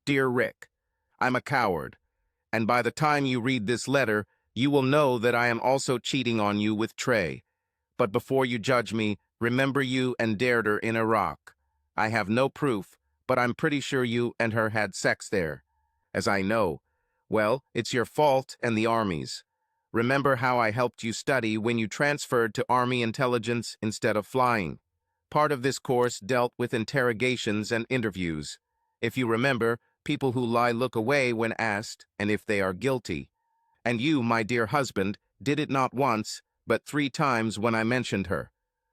Dear Rick, I'm a coward, and by the time you read this letter, you will know that I am also cheating on you with Trey. But before you judge me, remember you and dared her in Iraq. I have no proof, but I'm pretty sure you and her had sex there. As I know, well, it's your fault and the Army's. Remember how I helped you study when you transferred to Army intelligence instead of flying. Part of this course dealt with interrogations and interviews. If you remember, people who lie look away when asked, and if they are guilty. And you, my dear husband, did it not once, but 3 times when I mentioned her.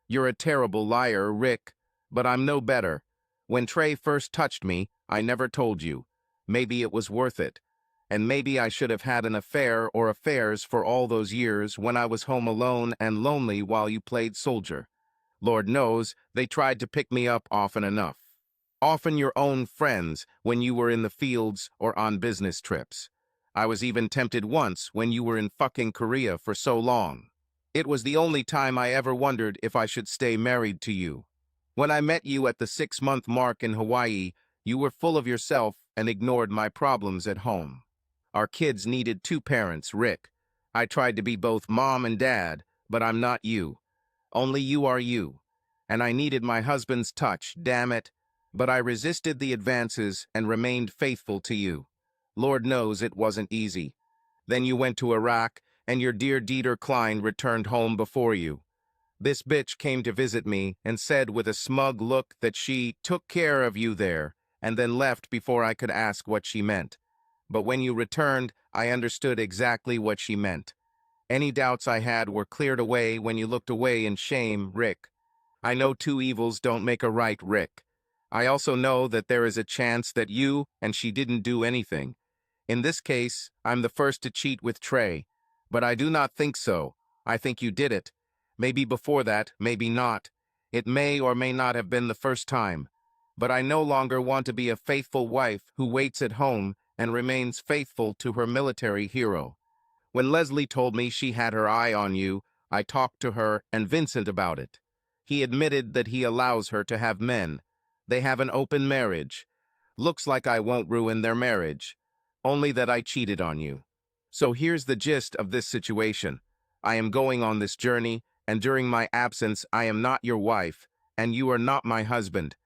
You're a terrible liar, Rick, but I'm no better. When Trey first touched me, I never told you. Maybe it was worth it. And maybe I should have had an affair or affairs for all those years when I was home alone and lonely while you played soldier. Lord knows, they tried to pick me up often enough. Often your own friends when you were in the fields or on business trips. I was even tempted once when you were in fucking Korea for so long. It was the only time I ever wondered if I should stay married to you. When I met you at the 6-month mark in Hawaii, you were full of yourself and ignored my problems at home. Our kids needed 2 parents, Rick. I tried to be both mom and dad, but I'm not you. Only you are you. And I needed my husband's touch, damn it. But I resisted the advances and remained faithful to you. Lord knows it wasn't easy. Then you went to Iraq, and your dear Dieter Klein returned home before you. This bitch came to visit me and said with a smug look that she took care of you there, and then left before I could ask what she meant. But when you returned, I understood exactly what she meant. Any doubts I had were cleared away when you looked away in shame, Rick. I know 2 evils don't make a right, Rick. I also know that there is a chance that you and she didn't do anything. In this case, I'm the first to cheat with Trey. But I do not think so. I think you did it. Maybe before that, maybe not. It may or may not have been the first time. But I no longer want to be a faithful wife who waits at home and remains faithful to her military hero. When Leslie told me she had her eye on you, I talked to her and Vincent about it. He admitted that he allows her to have men. They have an open marriage. Looks like I won't ruin their marriage. Only that I cheated on you. So here's the gist of this situation. I am going on this journey, and during my absence I am not your wife, and you are not my husband.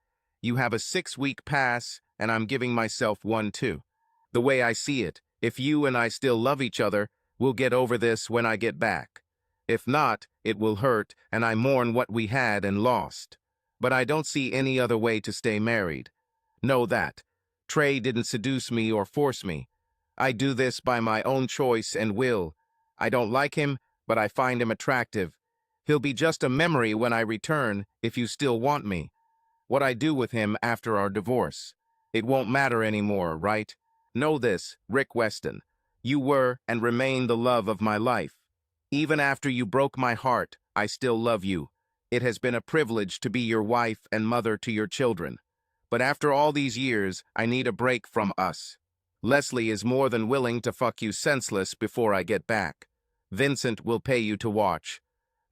You have a 6-week pass, and I'm giving myself one too. The way I see it, if you and I still love each other, we'll get over this when I get back. If not, it will hurt, and I mourn what we had and lost. But I don't see any other way to stay married. Know that. Trey didn't seduce me or force me. I do this by my own choice and will. I don't like him, but I find him attractive. He'll be just a memory when I return, if you still want me. What I do with him after our divorce. It won't matter anymore, right? Know this, Rick Weston. You were and remain the love of my life. Even after you broke my heart, I still love you. It has been a privilege to be your wife and mother to your children. But after all these years, I need a break from us. Leslie is more than willing to fuck you senseless before I get back. Vincent will pay you to watch.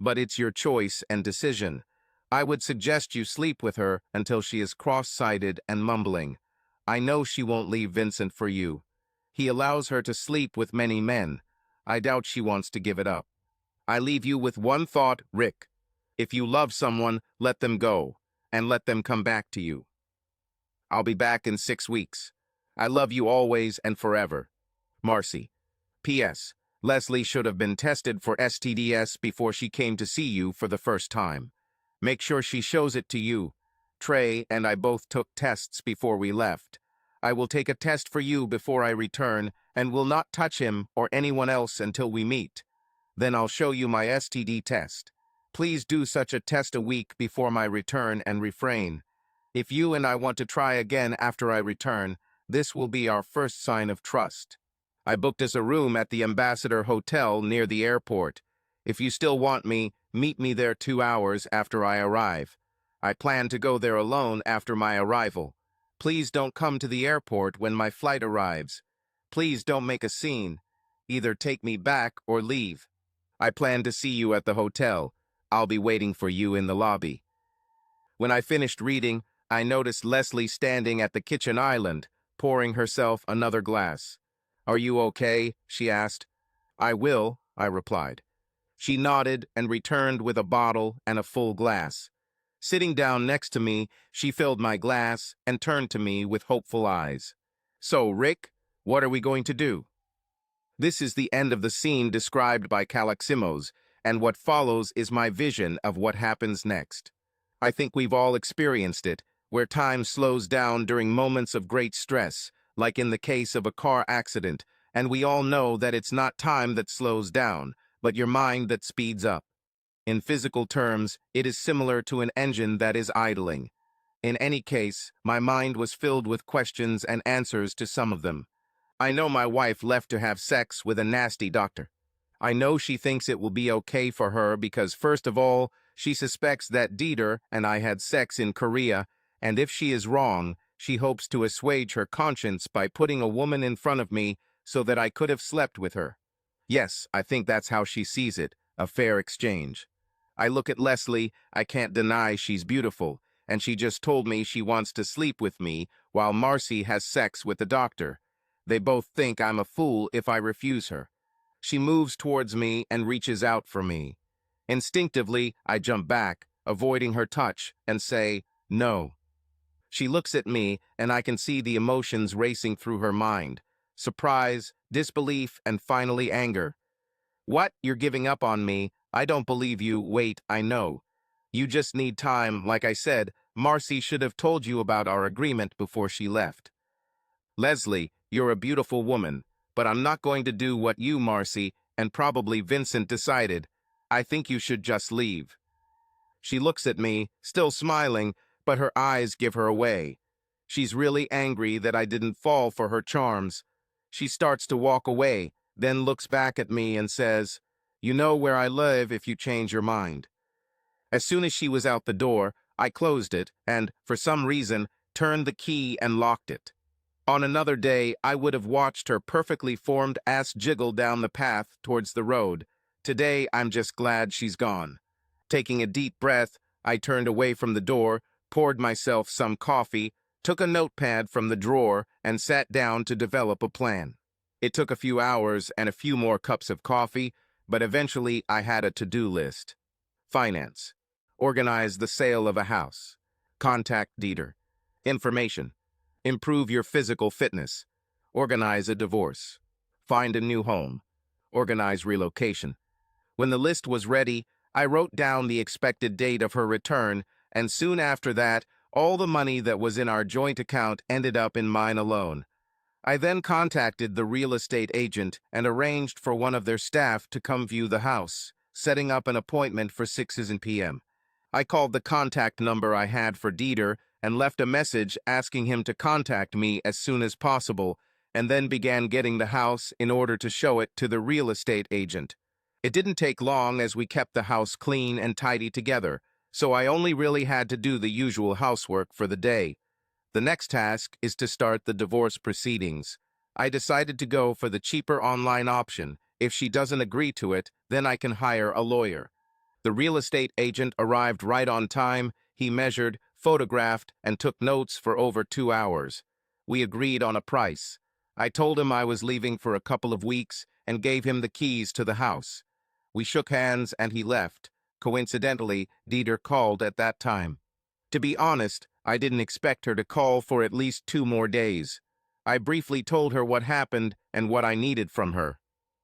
But it's your choice and decision. I would suggest you sleep with her until she is cross-sighted and mumbling. I know she won't leave Vincent for you. He allows her to sleep with many men. I doubt she wants to give it up. I leave you with one thought, Rick. If you love someone, let them go, and let them come back to you. I'll be back in 6 weeks. I love you always and forever. Marcy. P.S. Leslie should have been tested for STDs before she came to see you for the first time. Make sure she shows it to you. Trey and I both took tests before we left. I will take a test for you before I return and will not touch him or anyone else until we meet. Then I'll show you my STD test. Please do such a test a week before my return and refrain. If you and I want to try again after I return, this will be our first sign of trust. I booked us a room at the Ambassador Hotel near the airport. If you still want me, meet me there 2 hours after I arrive. I plan to go there alone after my arrival. Please don't come to the airport when my flight arrives. Please don't make a scene. Either take me back or leave. I plan to see you at the hotel. I'll be waiting for you in the lobby. When I finished reading, I noticed Leslie standing at the kitchen island, pouring herself another glass. "Are you okay?" she asked. "I will," I replied. She nodded and returned with a bottle and a full glass. Sitting down next to me, she filled my glass and turned to me with hopeful eyes. "So, Rick, what are we going to do?" This is the end of the scene described by Calaximos, and what follows is my vision of what happens next. I think we've all experienced it, where time slows down during moments of great stress, like in the case of a car accident, and we all know that it's not time that slows down, but your mind that speeds up. In physical terms, it is similar to an engine that is idling. In any case, my mind was filled with questions and answers to some of them. I know my wife left to have sex with a nasty doctor. I know she thinks it will be okay for her because, first of all, she suspects that Dieter and I had sex in Korea, and if she is wrong, she hopes to assuage her conscience by putting a woman in front of me so that I could have slept with her. Yes, I think that's how she sees it, a fair exchange. I look at Leslie, I can't deny she's beautiful, and she just told me she wants to sleep with me while Marcy has sex with the doctor. They both think I'm a fool if I refuse her. She moves towards me and reaches out for me. Instinctively, I jump back, avoiding her touch, and say, "No." She looks at me, and I can see the emotions racing through her mind. Surprise, disbelief, and finally anger. "What? You're giving up on me? I don't believe you. Wait, I know. You just need time. Like I said, Marcy should have told you about our agreement before she left." "Leslie, you're a beautiful woman, but I'm not going to do what you, Marcy, and probably Vincent decided. I think you should just leave." She looks at me, still smiling, but her eyes give her away. She's really angry that I didn't fall for her charms. She starts to walk away, then looks back at me and says, "You know where I live if you change your mind." As soon as she was out the door, I closed it and, for some reason, turned the key and locked it. On another day, I would have watched her perfectly formed ass jiggle down the path towards the road. Today, I'm just glad she's gone. Taking a deep breath, I turned away from the door, poured myself some coffee, took a notepad from the drawer, and sat down to develop a plan. It took a few hours and a few more cups of coffee, but eventually I had a to-do list. Finance. Organize the sale of a house. Contact Dieter. Information. Improve your physical fitness. Organize a divorce. Find a new home. Organize relocation. When the list was ready, I wrote down the expected date of her return, and soon after that, all the money that was in our joint account ended up in mine alone. I then contacted the real estate agent and arranged for one of their staff to come view the house, setting up an appointment for 6 p.m. I called the contact number I had for Dieter and left a message asking him to contact me as soon as possible, and then began getting the house in order to show it to the real estate agent. It didn't take long as we kept the house clean and tidy together, so I only really had to do the usual housework for the day. The next task is to start the divorce proceedings. I decided to go for the cheaper online option. If she doesn't agree to it, then I can hire a lawyer. The real estate agent arrived right on time. He measured, photographed, and took notes for over 2 hours. We agreed on a price. I told him I was leaving for a couple of weeks and gave him the keys to the house. We shook hands and he left. Coincidentally, Dieter called at that time. To be honest, I didn't expect her to call for at least 2 more days. I briefly told her what happened and what I needed from her.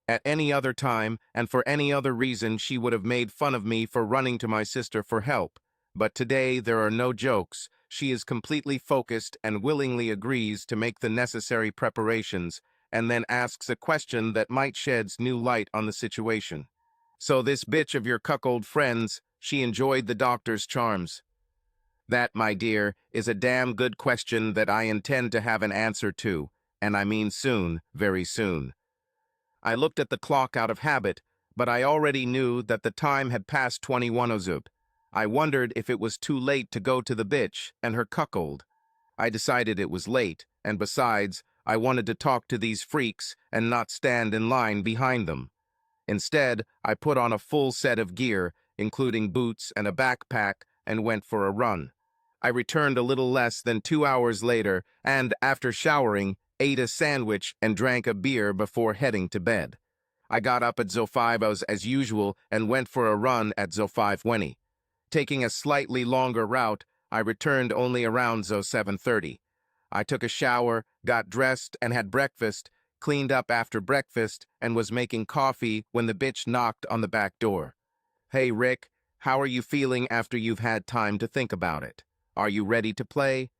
At any other time, and for any other reason, she would have made fun of me for running to my sister for help. But today, there are no jokes. She is completely focused and willingly agrees to make the necessary preparations, and then asks a question that might shed new light on the situation. "So this bitch of your cuckold friends, she enjoyed the doctor's charms?" That, my dear, is a damn good question that I intend to have an answer to, and I mean soon, very soon. I looked at the clock out of habit, but I already knew that the time had passed 21 Ozub. I wondered if it was too late to go to the bitch and her cuckold. I decided it was late, and besides, I wanted to talk to these freaks and not stand in line behind them. Instead, I put on a full set of gear, including boots and a backpack, and went for a run. I returned a little less than 2 hours later and, after showering, ate a sandwich and drank a beer before heading to bed. I got up at zo 5 as usual and went for a run at zo 5:20. Taking a slightly longer route, I returned only around zo 7:30. I took a shower, got dressed and had breakfast, cleaned up after breakfast, and was making coffee when the bitch knocked on the back door. "Hey, Rick, how are you feeling after you've had time to think about it? Are you ready to play?"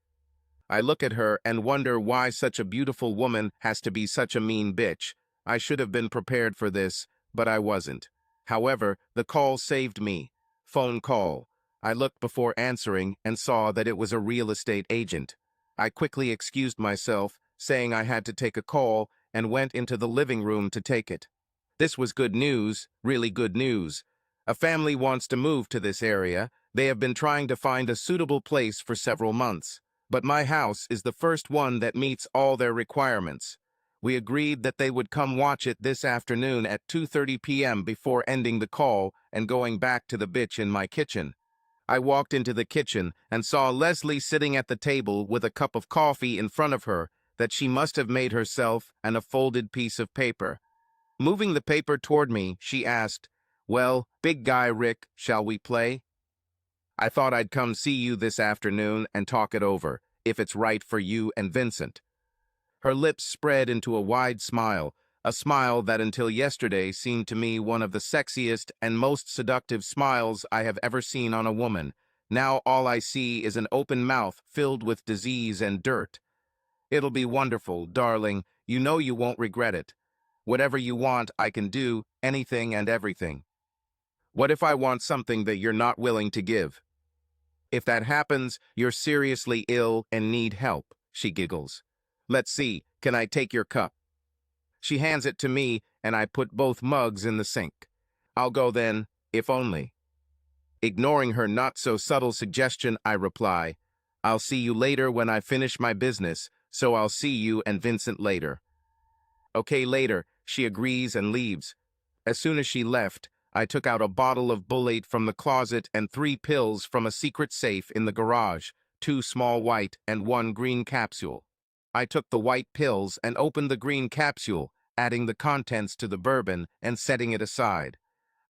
I look at her and wonder why such a beautiful woman has to be such a mean bitch. I should have been prepared for this, but I wasn't. However, the call saved me. Phone call. I looked before answering and saw that it was a real estate agent. I quickly excused myself, saying I had to take a call, and went into the living room to take it. This was good news, really good news. A family wants to move to this area. They have been trying to find a suitable place for several months, but my house is the first one that meets all their requirements. We agreed that they would come watch it this afternoon at 2:30 p.m. before ending the call and going back to the bitch in my kitchen. I walked into the kitchen and saw Leslie sitting at the table with a cup of coffee in front of her that she must have made herself and a folded piece of paper. Moving the paper toward me, she asked, "Well, big guy Rick, shall we play? I thought I'd come see you this afternoon and talk it over, if it's right for you and Vincent." Her lips spread into a wide smile, a smile that until yesterday seemed to me one of the sexiest and most seductive smiles I have ever seen on a woman. Now all I see is an open mouth filled with disease and dirt. "It'll be wonderful, darling. You know you won't regret it. Whatever you want, I can do, anything and everything." "What if I want something that you're not willing to give?" "If that happens, you're seriously ill and need help," she giggles. "Let's see, can I take your cup?" She hands it to me, and I put both mugs in the sink. "I'll go then, if only." Ignoring her not-so-subtle suggestion, I reply, "I'll see you later when I finish my business, so I'll see you and Vincent later." "Okay, later," she agrees and leaves. As soon as she left, I took out a bottle of Bullate from the closet and 3 pills from a secret safe in the garage, 2 small white and 1 green capsule. I took the white pills and opened the green capsule, adding the contents to the bourbon and setting it aside.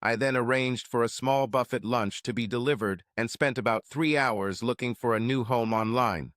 I then arranged for a small buffet lunch to be delivered and spent about 3 hours looking for a new home online.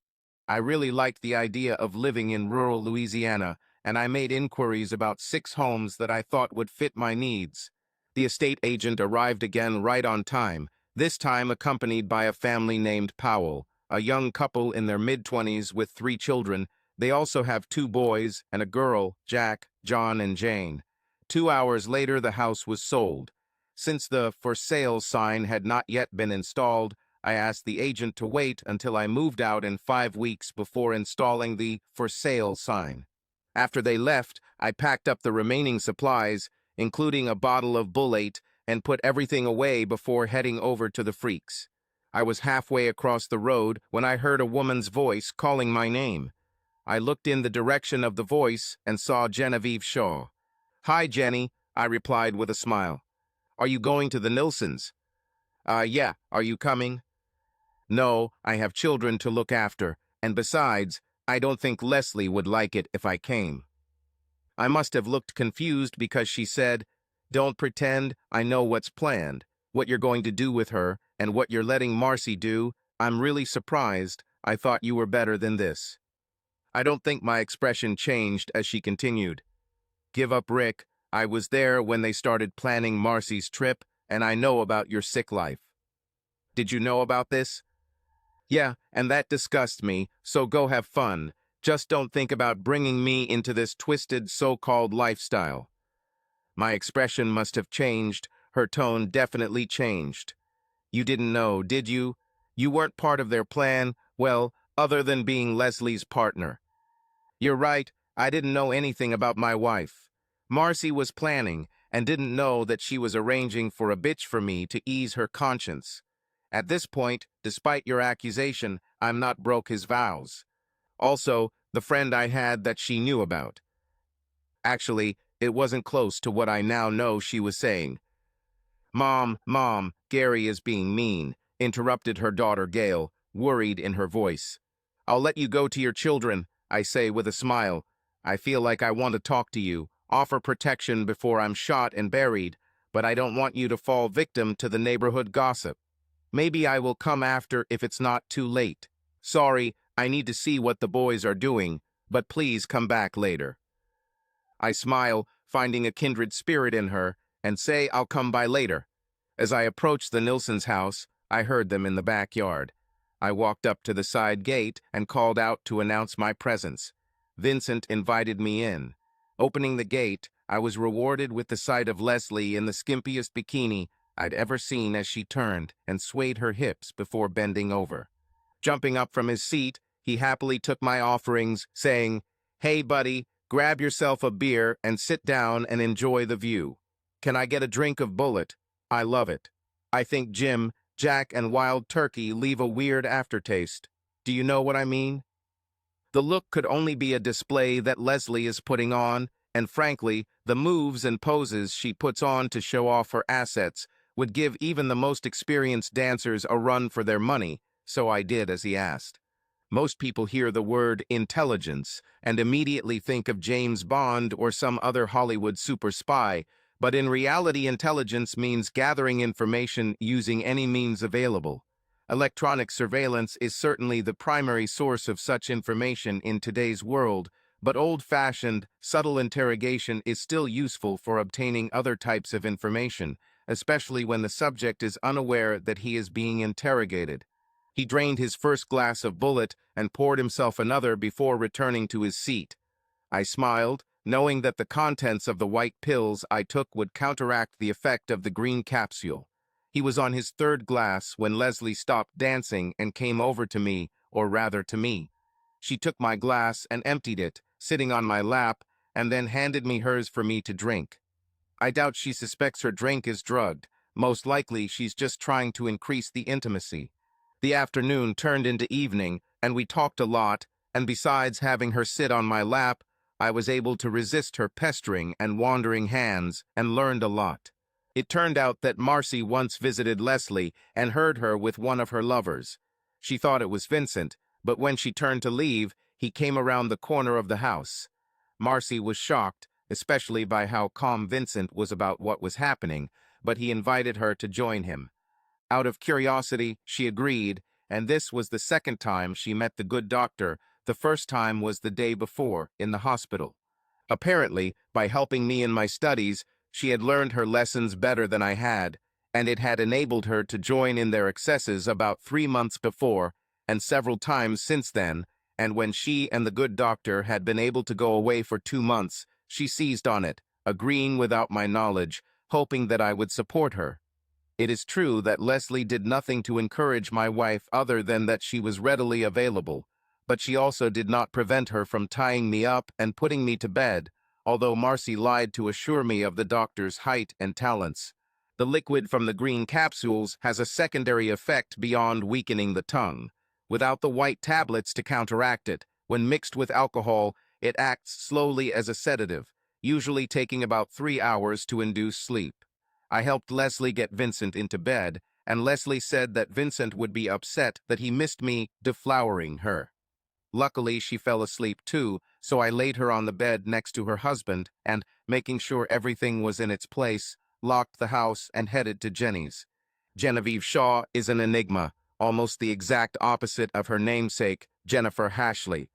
I really liked the idea of living in rural Louisiana, and I made inquiries about 6 homes that I thought would fit my needs. The estate agent arrived again right on time, this time accompanied by a family named Powell, a young couple in their mid-20s with 3 children. They also have 2 boys and a girl, Jack, John, and Jane. 2 hours later, the house was sold. Since the "for sale" sign had not yet been installed, I asked the agent to wait until I moved out in 5 weeks before installing the "for sale" sign. After they left, I packed up the remaining supplies, including a bottle of Bullate, and put everything away before heading over to the freaks. I was halfway across the road when I heard a woman's voice calling my name. I looked in the direction of the voice and saw Genevieve Shaw. "Hi, Jenny," I replied with a smile. "Are you going to the Nilsons?" Yeah, are you coming?" "No, I have children to look after, and besides, I don't think Leslie would like it if I came." I must have looked confused because she said, "Don't pretend, I know what's planned, what you're going to do with her, and what you're letting Marcy do. I'm really surprised. I thought you were better than this." I don't think my expression changed as she continued. "Give up, Rick. I was there when they started planning Marcy's trip, and I know about your sick life." "Did you know about this?" "Yeah, and that disgusts me, so go have fun. Just don't think about bringing me into this twisted so-called lifestyle." My expression must have changed. Her tone definitely changed. "You didn't know, did you? You weren't part of their plan, well, other than being Leslie's partner." "You're right, I didn't know anything about my wife. Marcy was planning and didn't know that she was arranging for a bitch for me to ease her conscience. At this point, despite your accusation, I'm not broke his vows. Also, the friend I had that she knew about." Actually, it wasn't close to what I now know she was saying. Mom, Gary is being mean," interrupted her daughter Gail. worried in her voice. "I'll let you go to your children," I say with a smile. "I feel like I want to talk to you, offer protection before I'm shot and buried, but I don't want you to fall victim to the neighborhood gossip. Maybe I will come after if it's not too late. Sorry, I need to see what the boys are doing, but please come back later." I smile, finding a kindred spirit in her, and say I'll come by later. As I approached the Nilssons' house, I heard them in the backyard. I walked up to the side gate and called out to announce my presence. Vincent invited me in. Opening the gate, I was rewarded with the sight of Leslie in the skimpiest bikini I'd ever seen as she turned and swayed her hips before bending over. Jumping up from his seat, he happily took my offerings, saying, "Hey, buddy, grab yourself a beer and sit down and enjoy the view. Can I get a drink of Bullet? I love it. I think Jim, Jack, and Wild Turkey leave a weird aftertaste. Do you know what I mean?" The look could only be a display that Leslie is putting on, and frankly, the moves and poses she puts on to show off her assets would give even the most experienced dancers a run for their money, so I did as he asked. Most people hear the word intelligence and immediately think of James Bond or some other Hollywood super spy, but in reality, intelligence means gathering information using any means available. Electronic surveillance is certainly the primary source of such information in today's world, but old-fashioned, subtle interrogation is still useful for obtaining other types of information, especially when the subject is unaware that he is being interrogated. He drained his first glass of Bullet and poured himself another before returning to his seat. I smiled, knowing that the contents of the white pills I took would counteract the effect of the green capsule. He was on his third glass when Leslie stopped dancing and came over to me, or rather to me. She took my glass and emptied it, sitting on my lap, and then handed me hers for me to drink. I doubt she suspects her drink is drugged. Most likely she's just trying to increase the intimacy. The afternoon turned into evening, and we talked a lot, and besides having her sit on my lap, I was able to resist her pestering and wandering hands and learned a lot. It turned out that Marcy once visited Leslie and heard her with one of her lovers. She thought it was Vincent, but when she turned to leave, he came around the corner of the house. Marcy was shocked, especially by how calm Vincent was about what was happening, but he invited her to join him. Out of curiosity, she agreed, and this was the second time she met the good doctor. The first time was the day before, in the hospital. Apparently, by helping me in my studies, she had learned her lessons better than I had, and it had enabled her to join in their excesses about 3 months before, and several times since then, and when she and the good doctor had been able to go away for 2 months, she seized on it, agreeing without my knowledge, hoping that I would support her. It is true that Leslie did nothing to encourage my wife other than that she was readily available, but she also did not prevent her from tying me up and putting me to bed, although Marcy lied to assure me of the doctor's height and talents. The liquid from the green capsules has a secondary effect beyond weakening the tongue. Without the white tablets to counteract it, when mixed with alcohol, it acts slowly as a sedative, usually taking about 3 hours to induce sleep. I helped Leslie get Vincent into bed, and Leslie said that Vincent would be upset that he missed me deflowering her. Luckily, she fell asleep too, so I laid her on the bed next to her husband and, making sure everything was in its place, locked the house and headed to Jenny's. Genevieve Shaw is an enigma, almost the exact opposite of her namesake, Jennifer Hashley.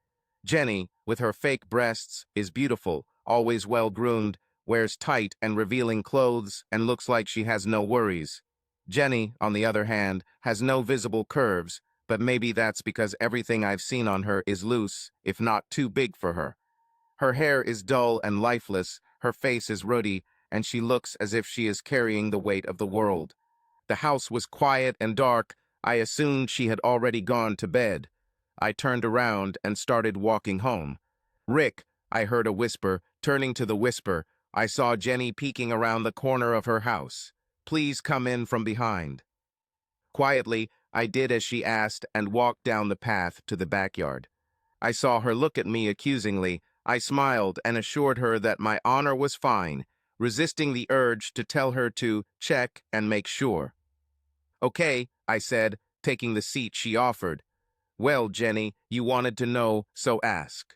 Jenny, with her fake breasts, is beautiful, always well-groomed, wears tight and revealing clothes, and looks like she has no worries. Jenny, on the other hand, has no visible curves, but maybe that's because everything I've seen on her is loose, if not too big for her. Her hair is dull and lifeless, her face is ruddy, and she looks as if she is carrying the weight of the world. The house was quiet and dark. I assumed she had already gone to bed. I turned around and started walking home. "Rick," I heard a whisper. Turning to the whisper, I saw Jenny peeking around the corner of her house. "Please come in from behind." Quietly, I did as she asked and walked down the path to the backyard. I saw her look at me accusingly. I smiled and assured her that my honor was fine, resisting the urge to tell her to check and make sure. "Okay," I said, taking the seat she offered. Well, Jenny, you wanted to know, so ask.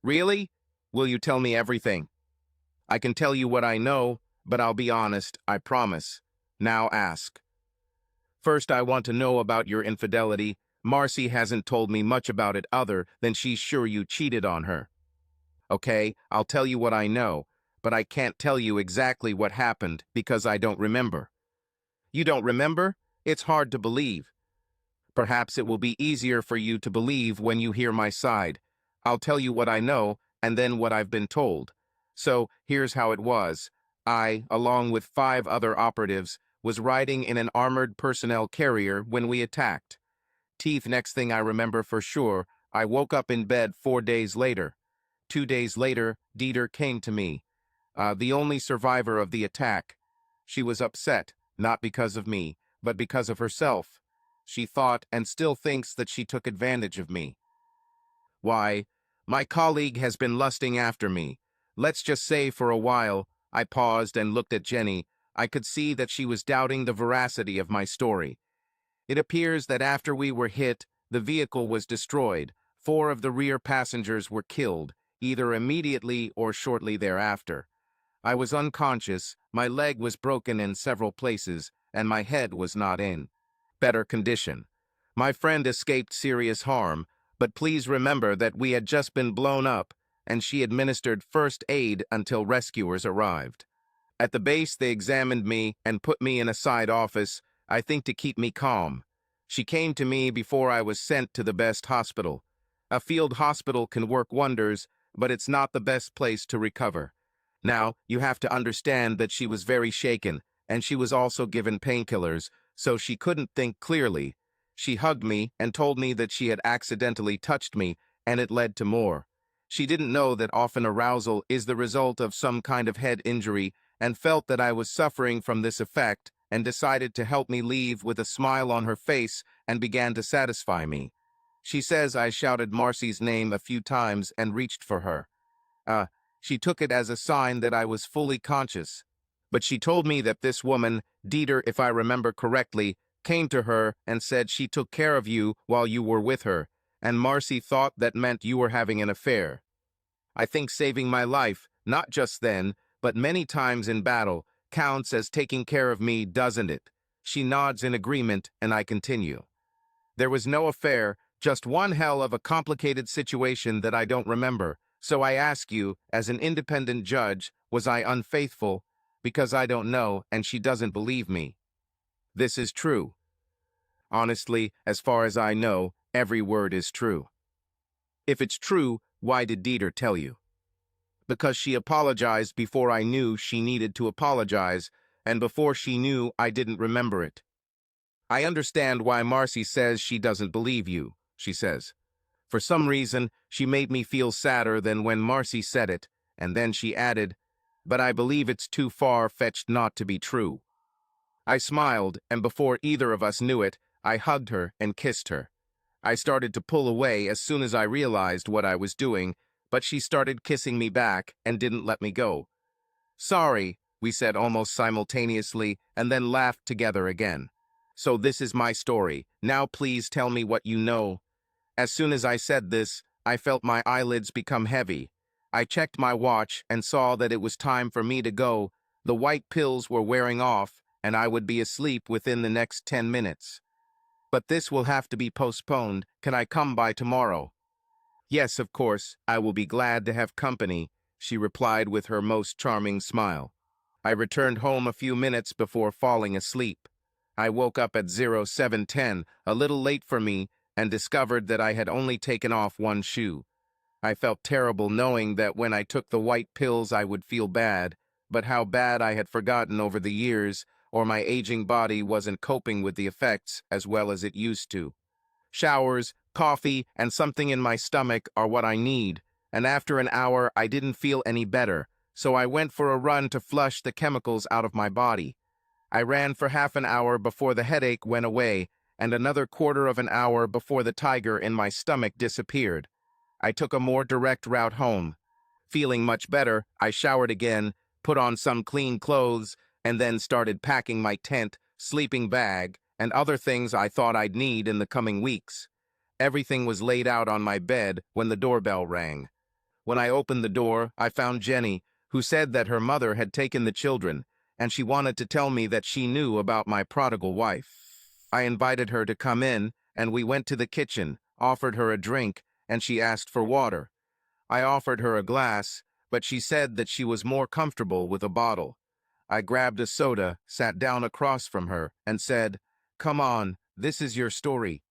Really? Will you tell me everything? I can tell you what I know, but I'll be honest, I promise. Now ask. First, I want to know about your infidelity. Marcy hasn't told me much about it other than she's sure you cheated on her. Okay, I'll tell you what I know, but I can't tell you exactly what happened because I don't remember. You don't remember? It's hard to believe. Perhaps it will be easier for you to believe when you hear my side. I'll tell you what I know and then what I've been told. So, here's how it was. I, along with 5 other operatives, was riding in an armored personnel carrier when we attacked. Next thing I remember for sure, I woke up in bed 4 days later. 2 days later, Dieter came to me, the only survivor of the attack. She was upset, not because of me, but because of herself. She thought and still thinks that she took advantage of me. Why, my colleague has been lusting after me. Let's just say for a while. I paused and looked at Jenny. I could see that she was doubting the veracity of my story. It appears that after we were hit, the vehicle was destroyed. 4 of the rear passengers were killed, either immediately or shortly thereafter. I was unconscious, my leg was broken in several places, and my head was not in better condition. My friend escaped serious harm, but please remember that we had just been blown up, and she administered first aid until rescuers arrived. At the base, they examined me and put me in a side office, I think to keep me calm. She came to me before I was sent to the best hospital. A field hospital can work wonders, but it's not the best place to recover. Now, you have to understand that she was very shaken, and she was also given painkillers, so she couldn't think clearly. She hugged me and told me that she had accidentally touched me, and it led to more. She didn't know that often arousal is the result of some kind of head injury, and felt that I was suffering from this effect, and decided to help me leave with a smile on her face and began to satisfy me. She says I shouted Marcy's name a few times and reached for her. She took it as a sign that I was fully conscious. But she told me that this woman, Dieter, if I remember correctly, came to her and said she took care of you while you were with her, and Marcy thought that meant you were having an affair. I think saving my life, not just then, but many times in battle, counts as taking care of me, doesn't it? She nods in agreement, and I continue. There was no affair, just one hell of a complicated situation that I don't remember. So I ask you, as an independent judge, was I unfaithful? Because I don't know, and she doesn't believe me. This is true. Honestly, as far as I know, every word is true. If it's true, why did Dieter tell you? Because she apologized before I knew she needed to apologize, and before she knew I didn't remember it. I understand why Marcy says she doesn't believe you, she says. For some reason, she made me feel sadder than when Marcy said it, and then she added, but I believe it's too far-fetched not to be true. I smiled, and before either of us knew it, I hugged her and kissed her. I started to pull away as soon as I realized what I was doing, but she started kissing me back and didn't let me go. Sorry, we said almost simultaneously, and then laughed together again. So this is my story. Now please tell me what you know. As soon as I said this, I felt my eyelids become heavy. I checked my watch and saw that it was time for me to go. The white pills were wearing off, and I would be asleep within the next 10 minutes. But this will have to be postponed. Can I come by tomorrow? Yes, of course. I will be glad to have company, she replied with her most charming smile. I returned home a few minutes before falling asleep. I woke up at 07:10, a little late for me, and discovered that I had only taken off one shoe. I felt terrible knowing that when I took the white pills I would feel bad, but how bad I had forgotten over the years, or my aging body wasn't coping with the effects as well as it used to. Showers, coffee, and something in my stomach are what I need, and after an hour I didn't feel any better, so I went for a run to flush the chemicals out of my body. I ran for half an hour before the headache went away, and another quarter of an hour before the tiger in my stomach disappeared. I took a more direct route home. Feeling much better, I showered again, put on some clean clothes, and then started packing my tent, sleeping bag, and other things I thought I'd need in the coming weeks. Everything was laid out on my bed when the doorbell rang. When I opened the door, I found Jenny, who said that her mother had taken the children, and she wanted to tell me that she knew about my prodigal wife. I invited her to come in, and we went to the kitchen, offered her a drink, and she asked for water. I offered her a glass, but she said that she was more comfortable with a bottle. I grabbed a soda, sat down across from her, and said, "Come on, this is your story."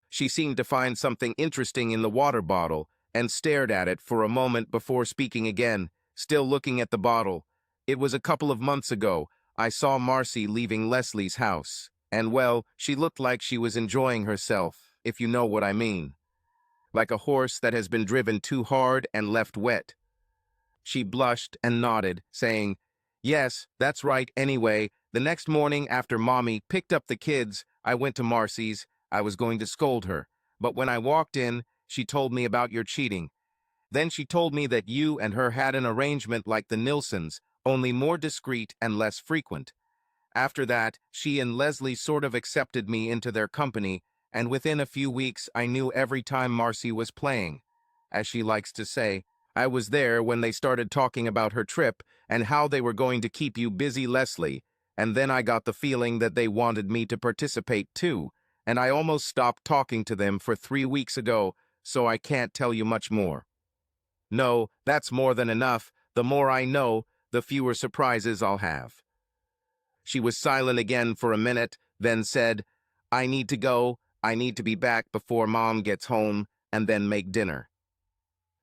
She seemed to find something interesting in the water bottle and stared at it for a moment before speaking again, still looking at the bottle. It was a couple of months ago. I saw Marcy leaving Leslie's house, and well, she looked like she was enjoying herself, if you know what I mean. Like a horse that has been driven too hard and left wet. She blushed and nodded, saying, "Yes, that's right. Anyway, the next morning after Mommy picked up the kids, I went to Marcy's. I was going to scold her, but when I walked in, she told me about your cheating. Then she told me that you and her had an arrangement like the Nilsons, only more discreet and less frequent. After that, she and Leslie sort of accepted me into their company, and within a few weeks I knew every time Marcy was playing. As she likes to say, I was there when they started talking about her trip and how they were going to keep you busy, Leslie, and then I got the feeling that they wanted me to participate too, and I almost stopped talking to them for 3 weeks ago, so I can't tell you much more. No, that's more than enough. The more I know, the fewer surprises I'll have." She was silent again for a minute, then said, "I need to go. I need to be back before Mom gets home, and then make dinner."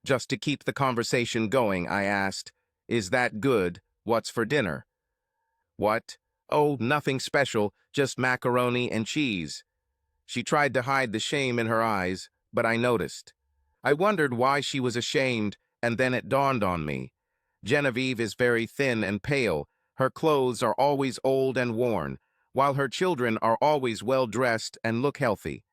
Just to keep the conversation going, I asked, "Is that good? What's for dinner?" "What? Oh, nothing special, just macaroni and cheese." She tried to hide the shame in her eyes, but I noticed. I wondered why she was ashamed, and then it dawned on me. Genevieve is very thin and pale. Her clothes are always old and worn, while her children are always well-dressed and look healthy.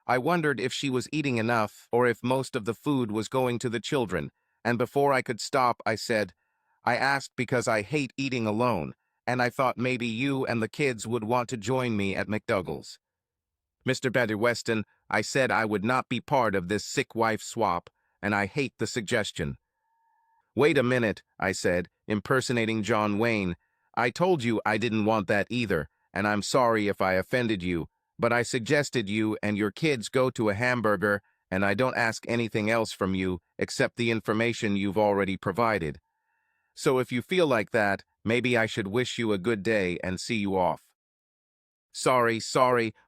I wondered if she was eating enough or if most of the food was going to the children, and before I could stop, I said, "I asked because I hate eating alone, and I thought maybe you and the kids would want to join me at McDougall's." "Mr. Betty Weston, I said I would not be part of this sick wife swap, and I hate the suggestion." "Wait a minute," I said, impersonating John Wayne. "I told you I didn't want that either, and I'm sorry if I offended you, but I suggested you and your kids go to a hamburger, and I don't ask anything else from you except the information you've already provided. So if you feel like that, maybe I should wish you a good day and see you off." Sorry,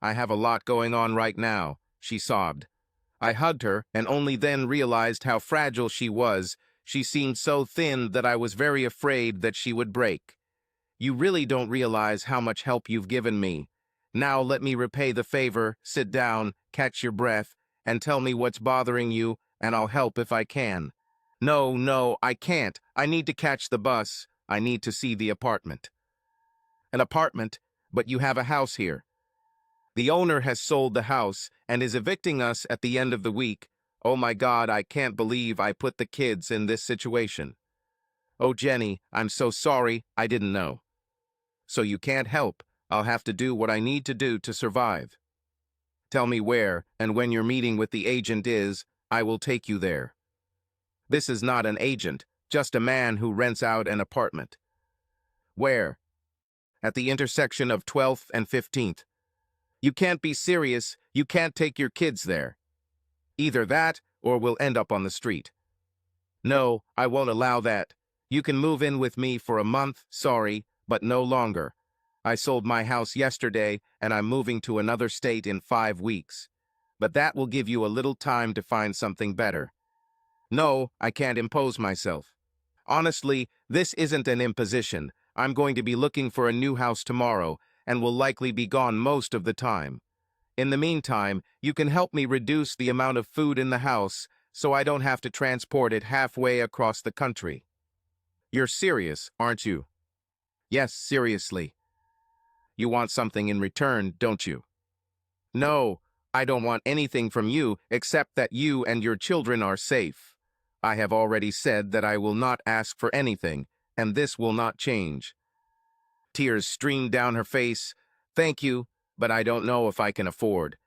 I have a lot going on right now," she sobbed. I hugged her and only then realized how fragile she was. She seemed so thin that I was very afraid that she would break. "You really don't realize how much help you've given me. Now let me repay the favor, sit down, catch your breath, and tell me what's bothering you, and I'll help if I can." No, I can't. I need to catch the bus. I need to see the apartment." "An apartment? But you have a house here." "The owner has sold the house and is evicting us at the end of the week. Oh my God, I can't believe I put the kids in this situation." "Oh, Jenny, I'm so sorry. I didn't know." "So you can't help. I'll have to do what I need to do to survive." "Tell me where and when your meeting with the agent is. I will take you there." "This is not an agent, just a man who rents out an apartment." "Where?" "At the intersection of 12th and 15th. "You can't be serious. You can't take your kids there." "Either that, or we'll end up on the street." "No, I won't allow that. You can move in with me for a month, sorry, but no longer. I sold my house yesterday, and I'm moving to another state in 5 weeks. But that will give you a little time to find something better." "No, I can't impose myself." "Honestly, this isn't an imposition. I'm going to be looking for a new house tomorrow, and will likely be gone most of the time. In the meantime, you can help me reduce the amount of food in the house so I don't have to transport it halfway across the country." "You're serious, aren't you?" "Yes, seriously." "You want something in return, don't you?" "No, I don't want anything from you except that you and your children are safe. I have already said that I will not ask for anything, and this will not change." Tears streamed down her face. "Thank you, but I don't know if I can afford."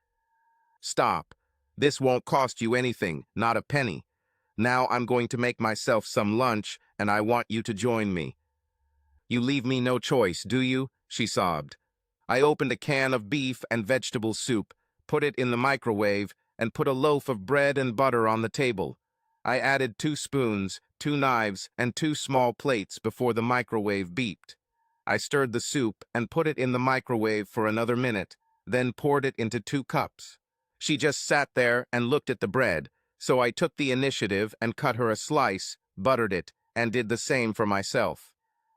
"Stop. This won't cost you anything, not a penny. Now I'm going to make myself some lunch, and I want you to join me. You leave me no choice, do you? She sobbed. I opened a can of beef and vegetable soup, put it in the microwave, and put a loaf of bread and butter on the table. I added 2 spoons, 2 knives, and 2 small plates before the microwave beeped. I stirred the soup and put it in the microwave for another minute, then poured it into 2 cups. She just sat there and looked at the bread, so I took the initiative and cut her a slice, buttered it, and did the same for myself.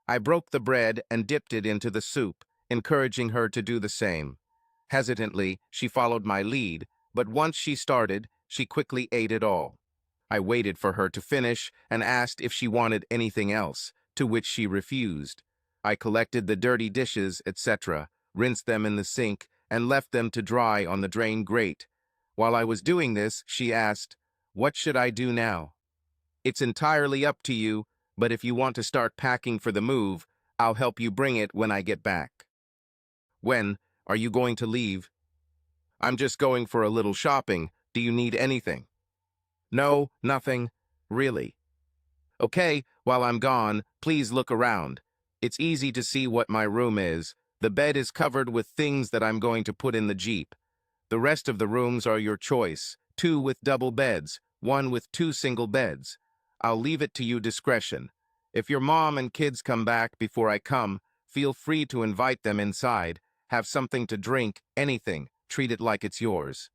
I broke the bread and dipped it into the soup, encouraging her to do the same. Hesitantly, she followed my lead, but once she started, she quickly ate it all. I waited for her to finish and asked if she wanted anything else, to which she refused. I collected the dirty dishes, etc., rinsed them in the sink, and left them to dry on the drain grate. While I was doing this, she asked, "What should I do now?" "It's entirely up to you, but if you want to start packing for the move, I'll help you bring it when I get back." "When are you going to leave?" "I'm just going for a little shopping. Do you need anything?" "No, nothing. Really." "Okay, while I'm gone, please look around. It's easy to see what my room is. The bed is covered with things that I'm going to put in the Jeep. The rest of the rooms are your choice, 2 with double beds, 1 with 2 single beds. I'll leave it to you discretion. If your mom and kids come back before I come, feel free to invite them inside. Have something to drink, anything. Treat it like it's yours."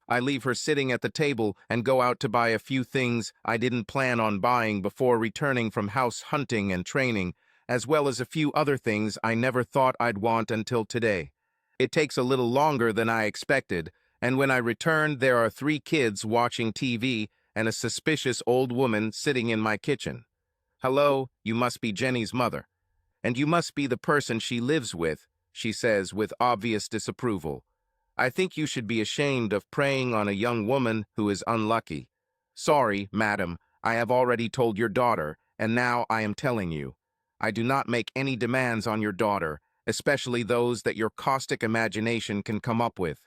I leave her sitting at the table and go out to buy a few things I didn't plan on buying before returning from house hunting and training, as well as a few other things I never thought I'd want until today. It takes a little longer than I expected, and when I return, there are 3 kids watching TV and a suspicious old woman sitting in my kitchen. "Hello, you must be Jenny's mother. And you must be the person she lives with," she says with obvious disapproval. "I think you should be ashamed of preying on a young woman who is unlucky." "Sorry, madam, I have already told your daughter, and now I am telling you. I do not make any demands on your daughter, especially those that your caustic imagination can come up with.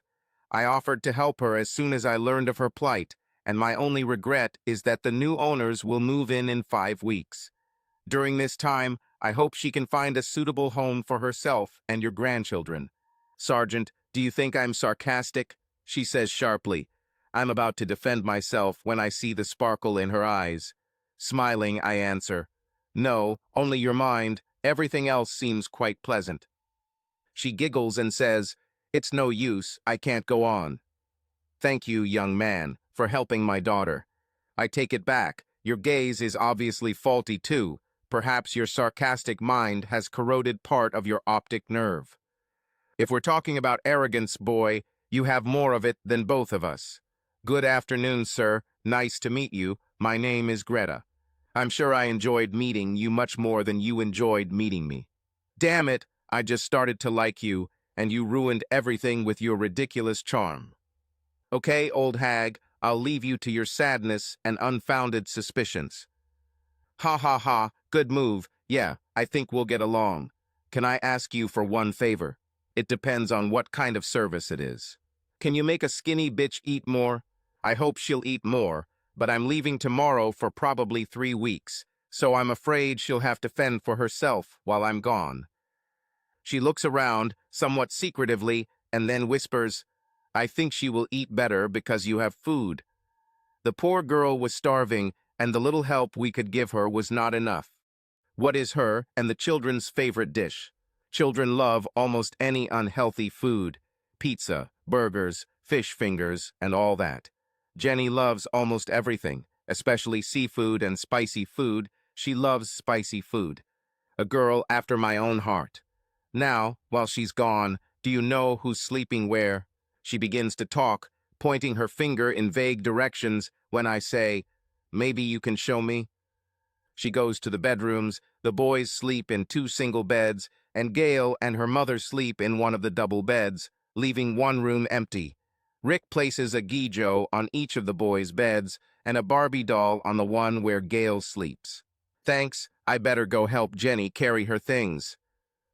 I offered to help her as soon as I learned of her plight, and my only regret is that the new owners will move in 5 weeks. During this time, I hope she can find a suitable home for herself and your grandchildren." "Sergeant, do you think I'm sarcastic?" she says sharply. I'm about to defend myself when I see the sparkle in her eyes. Smiling, I answer, "No, only your mind. Everything else seems quite pleasant." She giggles and says, "It's no use, I can't go on." "Thank you, young man, for helping my daughter. I take it back. Your gaze is obviously faulty too. Perhaps your sarcastic mind has corroded part of your optic nerve. If we're talking about arrogance, boy, you have more of it than both of us. Good afternoon, sir. Nice to meet you. My name is Greta. I'm sure I enjoyed meeting you much more than you enjoyed meeting me. Damn it, I just started to like you, and you ruined everything with your ridiculous charm. Okay, old hag, I'll leave you to your sadness and unfounded suspicions." "Ha ha ha, good move. Yeah, I think we'll get along. Can I ask you for one favor?" "It depends on what kind of service it is." "Can you make a skinny bitch eat more?" "I hope she'll eat more, but I'm leaving tomorrow for probably 3 weeks, so I'm afraid she'll have to fend for herself while I'm gone." She looks around, somewhat secretively, and then whispers, "I think she will eat better because you have food." The poor girl was starving, and the little help we could give her was not enough. What is her and the children's favorite dish? Children love almost any unhealthy food. Pizza, burgers, fish fingers, and all that. Jenny loves almost everything, especially seafood and spicy food. She loves spicy food. A girl after my own heart. Now, while she's gone, do you know who's sleeping where? She begins to talk, pointing her finger in vague directions when I say, "Maybe you can show me?" She goes to the bedrooms. The boys sleep in 2 single beds, and Gail and her mother sleep in one of the double beds, leaving one room empty. Rick places a Gijo on each of the boys' beds and a Barbie doll on the one where Gail sleeps. "Thanks, I better go help Jenny carry her things."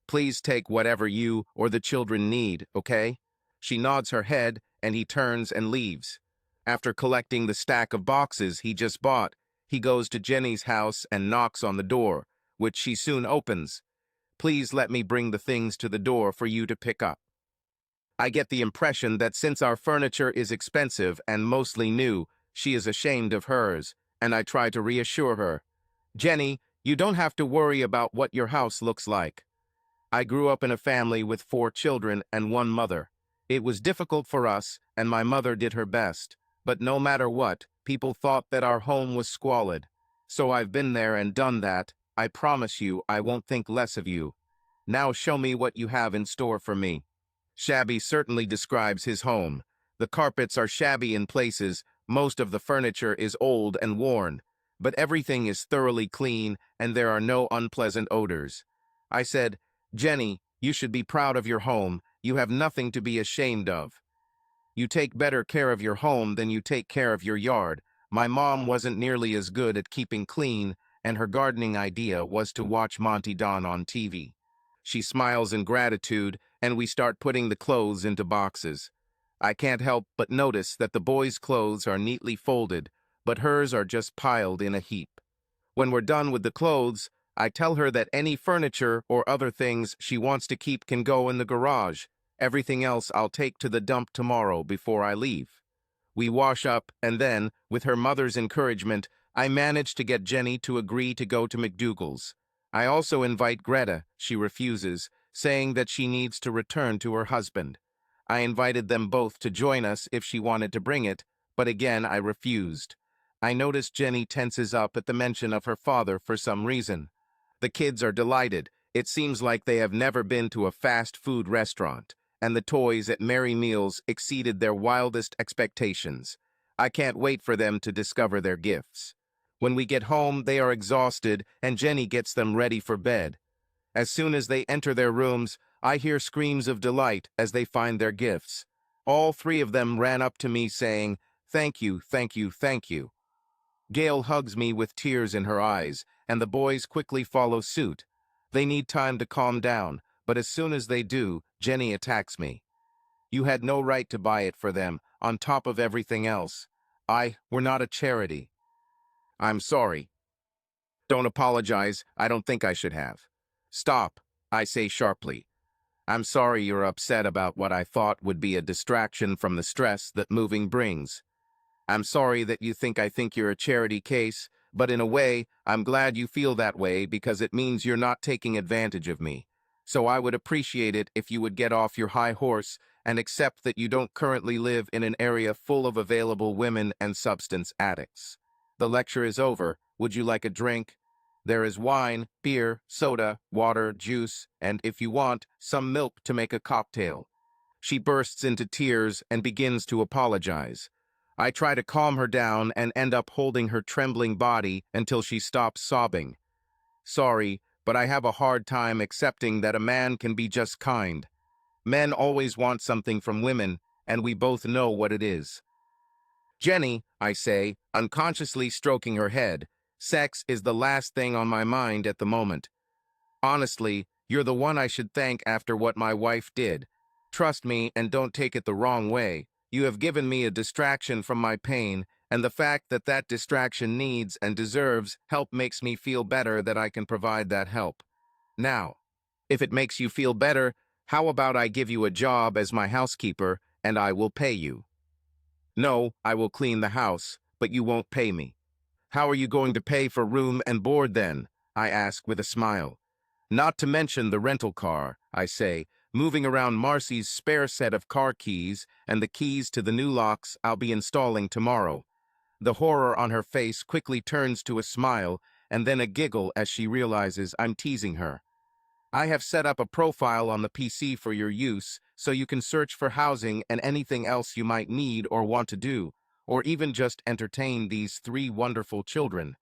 "Please take whatever you or the children need, okay?" She nods her head, and he turns and leaves. After collecting the stack of boxes he just bought, he goes to Jenny's house and knocks on the door, which she soon opens. Please let me bring the things to the door for you to pick up. I get the impression that since our furniture is expensive and mostly new, she is ashamed of hers, and I try to reassure her. Jenny, you don't have to worry about what your house looks like. I grew up in a family with 4 children and 1 mother. It was difficult for us, and my mother did her best. But no matter what, people thought that our home was squalid. So I've been there and done that. I promise you I won't think less of you. Now show me what you have in store for me. Shabby certainly describes his home. The carpets are shabby in places, most of the furniture is old and worn, but everything is thoroughly clean and there are no unpleasant odors. I said, Jenny, you should be proud of your home. You have nothing to be ashamed of. You take better care of your home than you take care of your yard. My mom wasn't nearly as good at keeping clean, and her gardening idea was to watch Monty Don on TV. She smiles in gratitude, and we start putting the clothes into boxes. I can't help but notice that the boys' clothes are neatly folded, but hers are just piled in a heap. When we're done with the clothes, I tell her that any furniture or other things she wants to keep can go in the garage. Everything else I'll take to the dump tomorrow before I leave. We wash up, and then, with her mother's encouragement, I manage to get Jenny to agree to go to McDougal's. I also invite Greta. She refuses, saying that she needs to return to her husband. I invited them both to join us if she wanted to bring it, but again I refused. I notice Jenny tenses up at the mention of her father for some reason. The kids are delighted. It seems like they have never been to a fast food restaurant, and the toys at Merry Meals exceeded their wildest expectations. I can't wait for them to discover their gifts. When we get home, they are exhausted, and Jenny gets them ready for bed. As soon as they enter their rooms, I hear screams of delight as they find their gifts. All 3 of them ran up to me saying, "Thank you, thank you, thank you." Gail hugs me with tears in her eyes, and the boys quickly follow suit. They need time to calm down, but as soon as they do, Jenny attacks me. You had no right to buy it for them, on top of everything else. We're not a charity. I'm sorry. Don't apologize, I don't think I should have. Stop, I say sharply. I'm sorry you're upset about what I thought would be a distraction from the stress that moving brings. I'm sorry that you think I think you're a charity case, but in a way, I'm glad you feel that way because it means you're not taking advantage of me. So I would appreciate it if you would get off your high horse and accept that you don't currently live in an area full of available women and substance addicts. The lecture is over. Would you like a drink? There is wine, beer, soda, water, juice, and, if you want, some milk to make a cocktail. She bursts into tears and begins to apologize. I try to calm her down and end up holding her trembling body until she stops sobbing. Sorry, but I have a hard time accepting that a man can be just kind. Men always want something from women, and we both know what it is. Jenny, I say, unconsciously stroking her head, sex is the last thing on my mind at the moment. Honestly, you're the one I should thank after what my wife did. Trust me and don't take it the wrong way. You have given me a distraction from my pain, and the fact that that distraction needs and deserves help makes me feel better that I can provide that help. Now, if it makes you feel better, how about I give you a job as my housekeeper and I will pay you? No, I will clean the house, but you won't pay me. How are you going to pay for room and board then? I ask with a smile. Not to mention the rental car, I say, moving around Marcy's spare set of car keys and the keys to the new locks I'll be installing tomorrow. The horror on her face quickly turns to a smile and then a giggle as she realizes I'm teasing her. I have set up a profile on the PC for your use so you can search for housing and anything else you might need or want to do, or even just entertain these 3 wonderful children.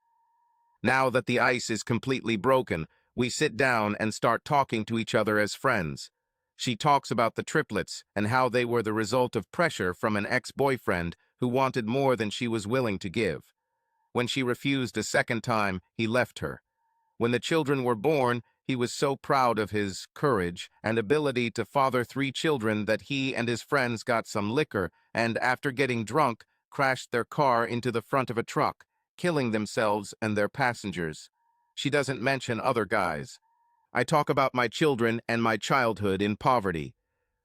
Now that the ice is completely broken, we sit down and start talking to each other as friends. She talks about the triplets and how they were the result of pressure from an ex-boyfriend who wanted more than she was willing to give. When she refused a second time, he left her. When the children were born, he was so proud of his courage and ability to father 3 children that he and his friends got some liquor and, after getting drunk, crashed their car into the front of a truck, killing themselves and their passengers. She doesn't mention other guys. I talk about my children and my childhood in poverty.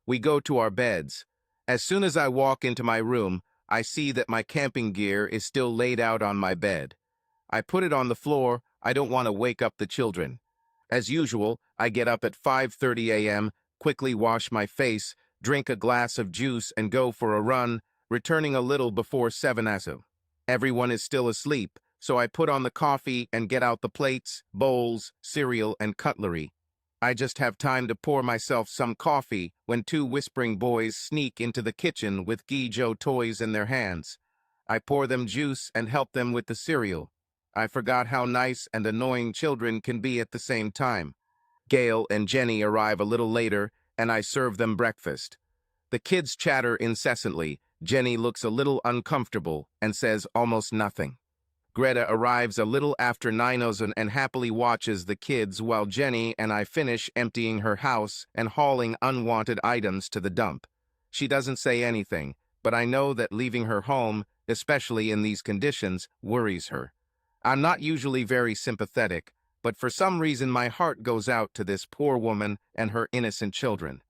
We go to our beds. As soon as I walk into my room, I see that my camping gear is still laid out on my bed. I put it on the floor. I don't want to wake up the children. As usual, I get up at 5:30 a.m., quickly wash my face, drink a glass of juice and go for a run, returning a little before 7 a.m. Everyone is still asleep, so I put on the coffee and get out the plates, bowls, cereal, and cutlery. I just have time to pour myself some coffee when two whispering boys sneak into the kitchen with Gijo toys in their hands. I pour them juice and help them with the cereal. I forgot how nice and annoying children can be at the same time. Gail and Jenny arrive a little later, and I serve them breakfast. The kids chatter incessantly. Jenny looks a little uncomfortable and says almost nothing. Greta arrives a little after 9 and happily watches the kids while Jenny and I finish emptying her house and hauling unwanted items to the dump. She doesn't say anything, but I know that leaving her home, especially in these conditions, worries her. I'm not usually very sympathetic, but for some reason my heart goes out to this poor woman and her innocent children.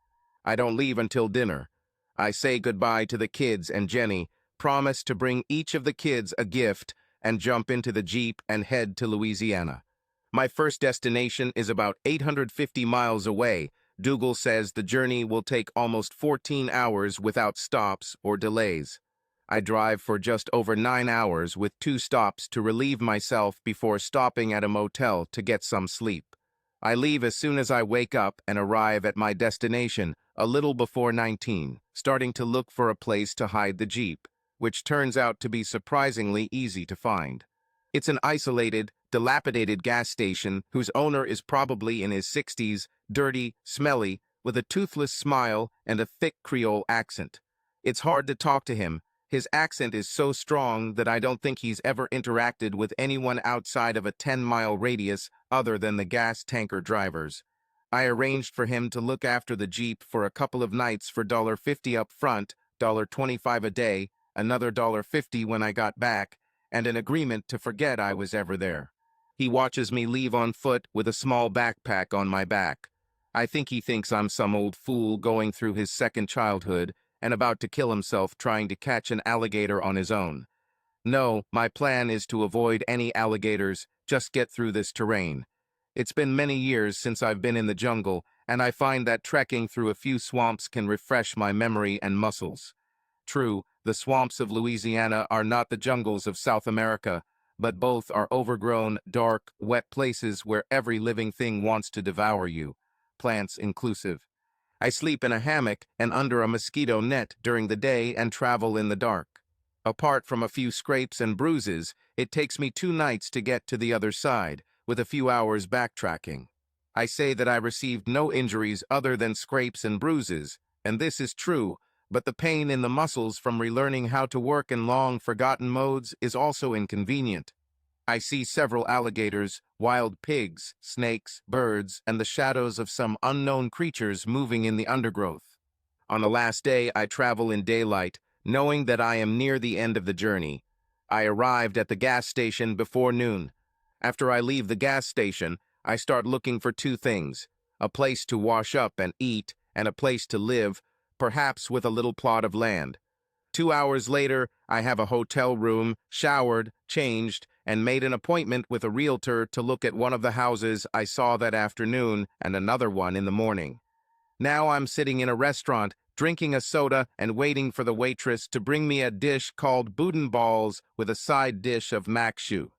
I don't leave until dinner. I say goodbye to the kids and Jenny, promise to bring each of the kids a gift, and jump into the Jeep and head to Louisiana. My first destination is about 850 miles away. Dougal says the journey will take almost 14 hours without stops or delays. I drive for just over 9 hours with 2 stops to relieve myself before stopping at a motel to get some sleep. I leave as soon as I wake up and arrive at my destination a little before 19, starting to look for a place to hide the Jeep, which turns out to be surprisingly easy to find. It's an isolated, dilapidated gas station whose owner is probably in his 60s, dirty, smelly, with a toothless smile and a thick Creole accent. It's hard to talk to him. His accent is so strong that I don't think he's ever interacted with anyone outside of a 10-mile radius other than the gas tanker drivers. I arranged for him to look after the Jeep for a couple of nights for $50 up front, $25 a day, another $50 when I got back, and an agreement to forget I was ever there. He watches me leave on foot with a small backpack on my back. I think he thinks I'm some old fool going through his second childhood and about to kill himself trying to catch an alligator on his own. No, my plan is to avoid any alligators, just get through this terrain. It's been many years since I've been in the jungle, and I find that trekking through a few swamps can refresh my memory and muscles. True, the swamps of Louisiana are not the jungles of South America, but both are overgrown, dark, wet places where every living thing wants to devour you, plants inclusive. I sleep in a hammock and under a mosquito net during the day and travel in the dark. Apart from a few scrapes and bruises, it takes me 2 nights to get to the other side, with a few hours backtracking. I say that I received no injuries other than scrapes and bruises, and this is true, but the pain in the muscles from relearning how to work in long-forgotten modes is also inconvenient. I see several alligators, wild pigs, snakes, birds, and the shadows of some unknown creatures moving in the undergrowth. On the last day, I travel in daylight, knowing that I am near the end of the journey. I arrived at the gas station before noon. After I leave the gas station, I start looking for 2 things: a place to wash up and eat, and a place to live, perhaps with a little plot of land. 2 hours later, I have a hotel room, showered, changed, and made an appointment with a realtor to look at one of the houses I saw that afternoon and another one in the morning. Now I'm sitting in a restaurant, drinking a soda and waiting for the waitress to bring me a dish called boudin balls with a side dish of mac choux.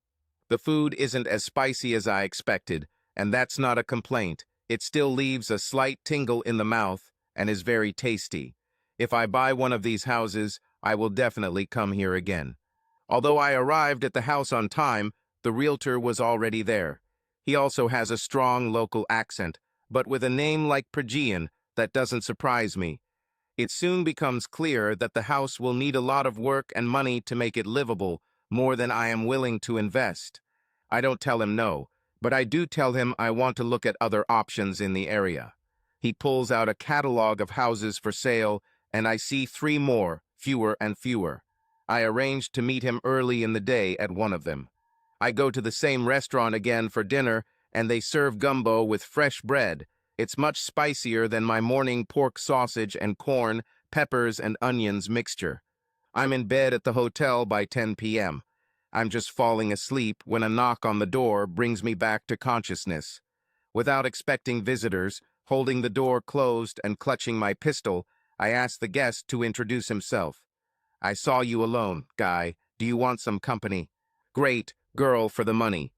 The food isn't as spicy as I expected, and that's not a complaint. It still leaves a slight tingle in the mouth and is very tasty. If I buy one of these houses, I will definitely come here again. Although I arrived at the house on time, the realtor was already there. He also has a strong local accent, but with a name like Pragian, that doesn't surprise me. It soon becomes clear that the house will need a lot of work and money to make it livable, more than I am willing to invest. I don't tell him no, but I do tell him I want to look at other options in the area. He pulls out a catalog of houses for sale, and I see 3 more, fewer and fewer. I arranged to meet him early in the day at one of them. I go to the same restaurant again for dinner, and they serve gumbo with fresh bread. It's much spicier than my morning pork sausage and corn, peppers, and onions mixture. I'm in bed at the hotel by 10 p.m. I'm just falling asleep when a knock on the door brings me back to consciousness. Without expecting visitors, holding the door closed and clutching my pistol, I ask the guest to introduce himself. I saw you alone, guy. Do you want some company? Great, girl for the money.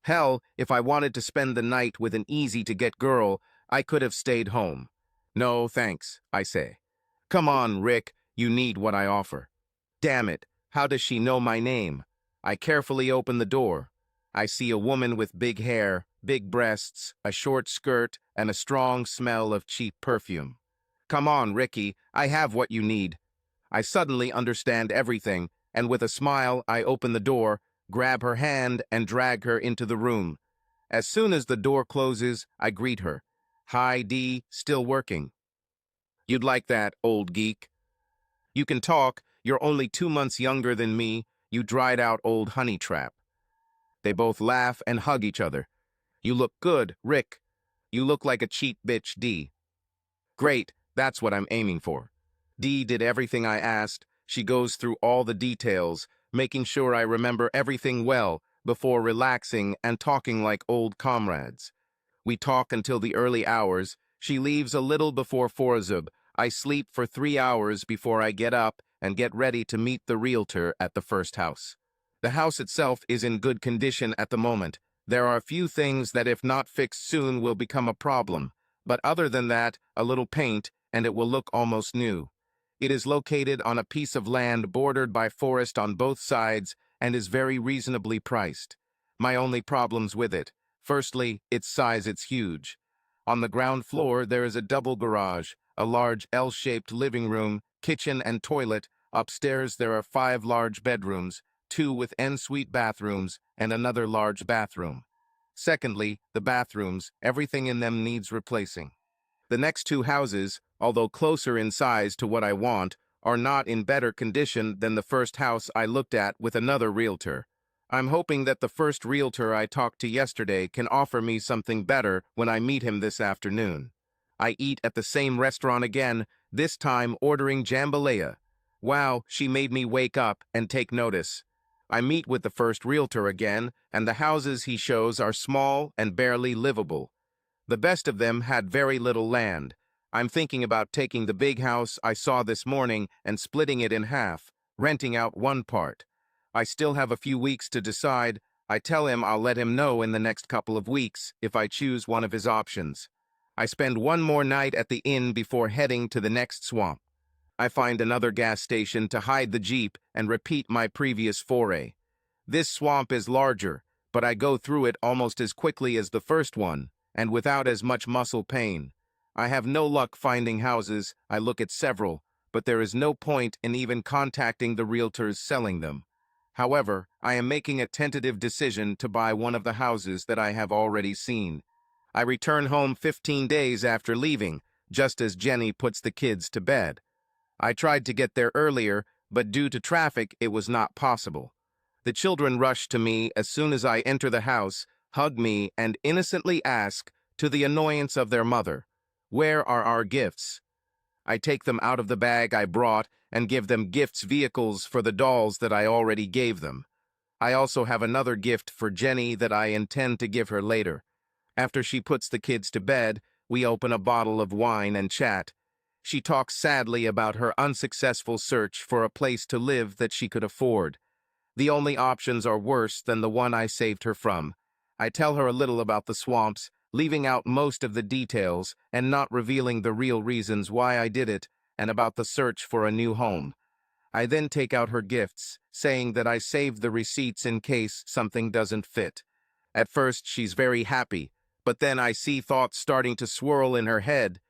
Hell, if I wanted to spend the night with an easy-to-get girl, I could have stayed home. No, thanks, I say. Come on, Rick, you need what I offer. Damn it, how does she know my name? I carefully open the door. I see a woman with big hair, big breasts, a short skirt, and a strong smell of cheap perfume. Come on, Ricky, I have what you need. I suddenly understand everything, and with a smile, I open the door, grab her hand, and drag her into the room. As soon as the door closes, I greet her. Hi, Dee, still working? You'd like that, old geek. You can talk, you're only 2 months younger than me, you dried-out old honey trap. They both laugh and hug each other. You look good, Rick. You look like a cheap bitch, Dee. Great, that's what I'm aiming for. Dee did everything I asked. She goes through all the details, making sure I remember everything well before relaxing and talking like old comrades. We talk until the early hours. She leaves a little before 4 zub. I sleep for 3 hours before I get up and get ready to meet the realtor at the first house. The house itself is in good condition at the moment. There are a few things that if not fixed soon will become a problem, but other than that, a little paint and it will look almost new. It is located on a piece of land bordered by forest on both sides and is very reasonably priced. My only problems with it: firstly, its size, it's huge. On the ground floor, there is a double garage, a large L-shaped living room, kitchen, and toilet. Upstairs, there are 5 large bedrooms, 2 with en-suite bathrooms, and another large bathroom. Secondly, the bathrooms, everything in them needs replacing. The next 2 houses, although closer in size to what I want, are not in better condition than the first house I looked at with another realtor. I'm hoping that the first realtor I talked to yesterday can offer me something better when I meet him this afternoon. I eat at the same restaurant again, this time ordering jambalaya. Wow, she made me wake up and take notice. I meet with the first realtor again, and the houses he shows are small and barely livable. The best of them had very little land. I'm thinking about taking the big house I saw this morning and splitting it in half, renting out one part. I still have a few weeks to decide. I tell him I'll let him know in the next couple of weeks if I choose one of his options. I spend one more night at the inn before heading to the next swamp. I find another gas station to hide the Jeep and repeat my previous foray. This swamp is larger, but I go through it almost as quickly as the first one, and without as much muscle pain. I have no luck finding houses. I look at several, but there is no point in even contacting the realtors selling them. However, I am making a tentative decision to buy one of the houses that I have already seen. I return home 15 days after leaving, just as Jenny puts the kids to bed. I tried to get there earlier, but due to traffic, it was not possible. The children rush to me as soon as I enter the house, hug me, and innocently ask, to the annoyance of their mother, "Where are our gifts?" I take them out of the bag I brought and give them gifts vehicles for the dolls that I already gave them. I also have another gift for Jenny that I intend to give her later. After she puts the kids to bed, we open a bottle of wine and chat. She talks sadly about her unsuccessful search for a place to live that she could afford. The only options are worse than the one I saved her from. I tell her a little about the swamps, leaving out most of the details and not revealing the real reasons why I did it, and about the search for a new home. I then take out her gifts, saying that I saved the receipts in case something doesn't fit. At first, she's very happy, but then I see thoughts starting to swirl in her head.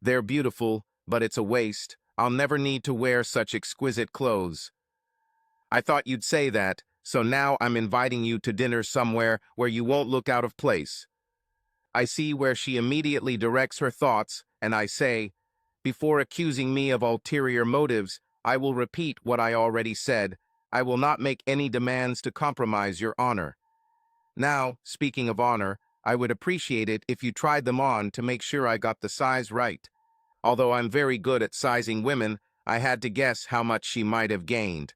They're beautiful, but it's a waste. I'll never need to wear such exquisite clothes. I thought you'd say that, so now I'm inviting you to dinner somewhere where you won't look out of place. I see where she immediately directs her thoughts, and I say, before accusing me of ulterior motives, I will repeat what I already said. I will not make any demands to compromise your honor. Now, speaking of honor, I would appreciate it if you tried them on to make sure I got the size right. Although I'm very good at sizing women, I had to guess how much she might have gained.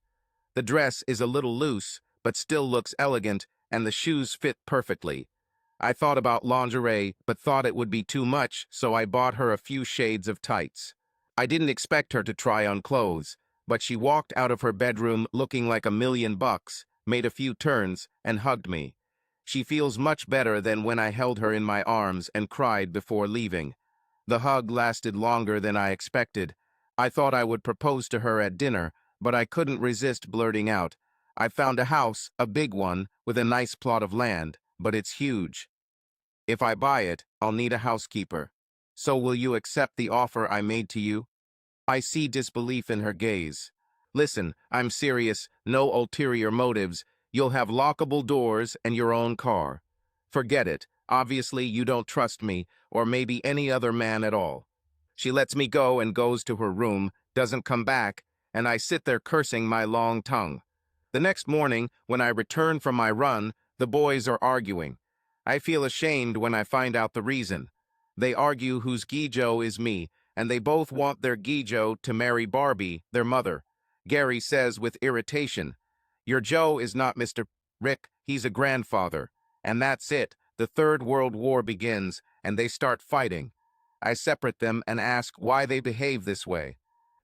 The dress is a little loose, but still looks elegant, and the shoes fit perfectly. I thought about lingerie, but thought it would be too much, so I bought her a few shades of tights. I didn't expect her to try on clothes, but she walked out of her bedroom looking like $1,000,000, made a few turns, and hugged me. She feels much better than when I held her in my arms and cried before leaving. The hug lasted longer than I expected. I thought I would propose to her at dinner, but I couldn't resist blurting out, "I found a house, a big one, with a nice plot of land, but it's huge. If I buy it, I'll need a housekeeper. So will you accept the offer I made to you?" I see disbelief in her gaze. "Listen, I'm serious, no ulterior motives. You'll have lockable doors and your own car. Forget it. Obviously, you don't trust me, or maybe any other man at all." She lets me go and goes to her room, doesn't come back, and I sit there cursing my long tongue. The next morning, when I return from my run, the boys are arguing. I feel ashamed when I find out the reason. They argue whose Gijo is me, and they both want their Gijo to marry Barbie, their mother. Gary says with irritation, "Your Joe is not Mr. Rick, he's a grandfather." And that's it. The Third World War begins, and they start fighting. I separate them and ask why they behave this way.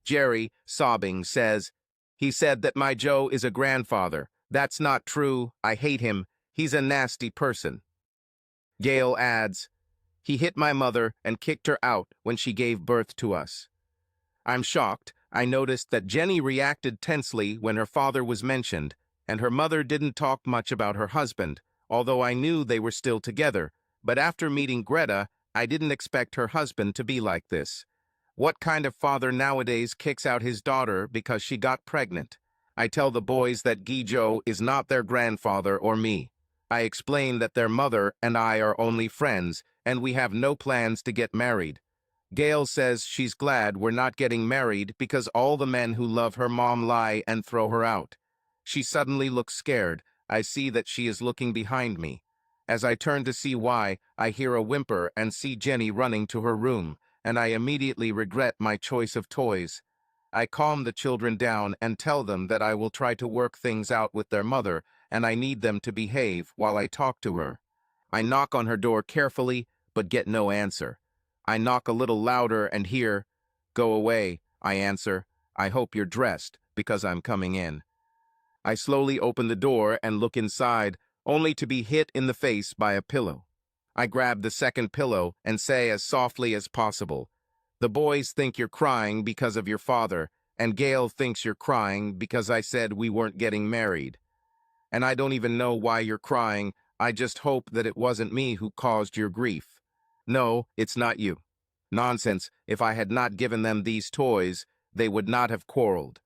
Jerry, sobbing, says, "He said that my Joe is a grandfather. That's not true. I hate him. He's a nasty person." Gail adds, "He hit my mother and kicked her out when she gave birth to us." I'm shocked. I noticed that Jenny reacted tensely when her father was mentioned, and her mother didn't talk much about her husband, although I knew they were still together. But after meeting Greta, I didn't expect her husband to be like this. What kind of father nowadays kicks out his daughter because she got pregnant? I tell the boys that Gijo is not their grandfather or me. I explain that their mother and I are only friends, and we have no plans to get married. Gail says she's glad we're not getting married because all the men who love her mom lie and throw her out. She suddenly looks scared. I see that she is looking behind me. As I turn to see why, I hear a whimper and see Jenny running to her room, and I immediately regret my choice of toys. I calm the children down and tell them that I will try to work things out with their mother, and I need them to behave while I talk to her. I knock on her door carefully, but get no answer. I knock a little louder and hear, "Go away," I answer. "I hope you're dressed, because I'm coming in." I slowly open the door and look inside, only to be hit in the face by a pillow. I grab the second pillow and say as softly as possible, "The boys think you're crying because of your father, and Gail thinks you're crying because I said we weren't getting married. And I don't even know why you're crying. I just hope that it wasn't me who caused your grief. No, it's not you." Nonsense. If I had not given them these toys, they would not have quarreled.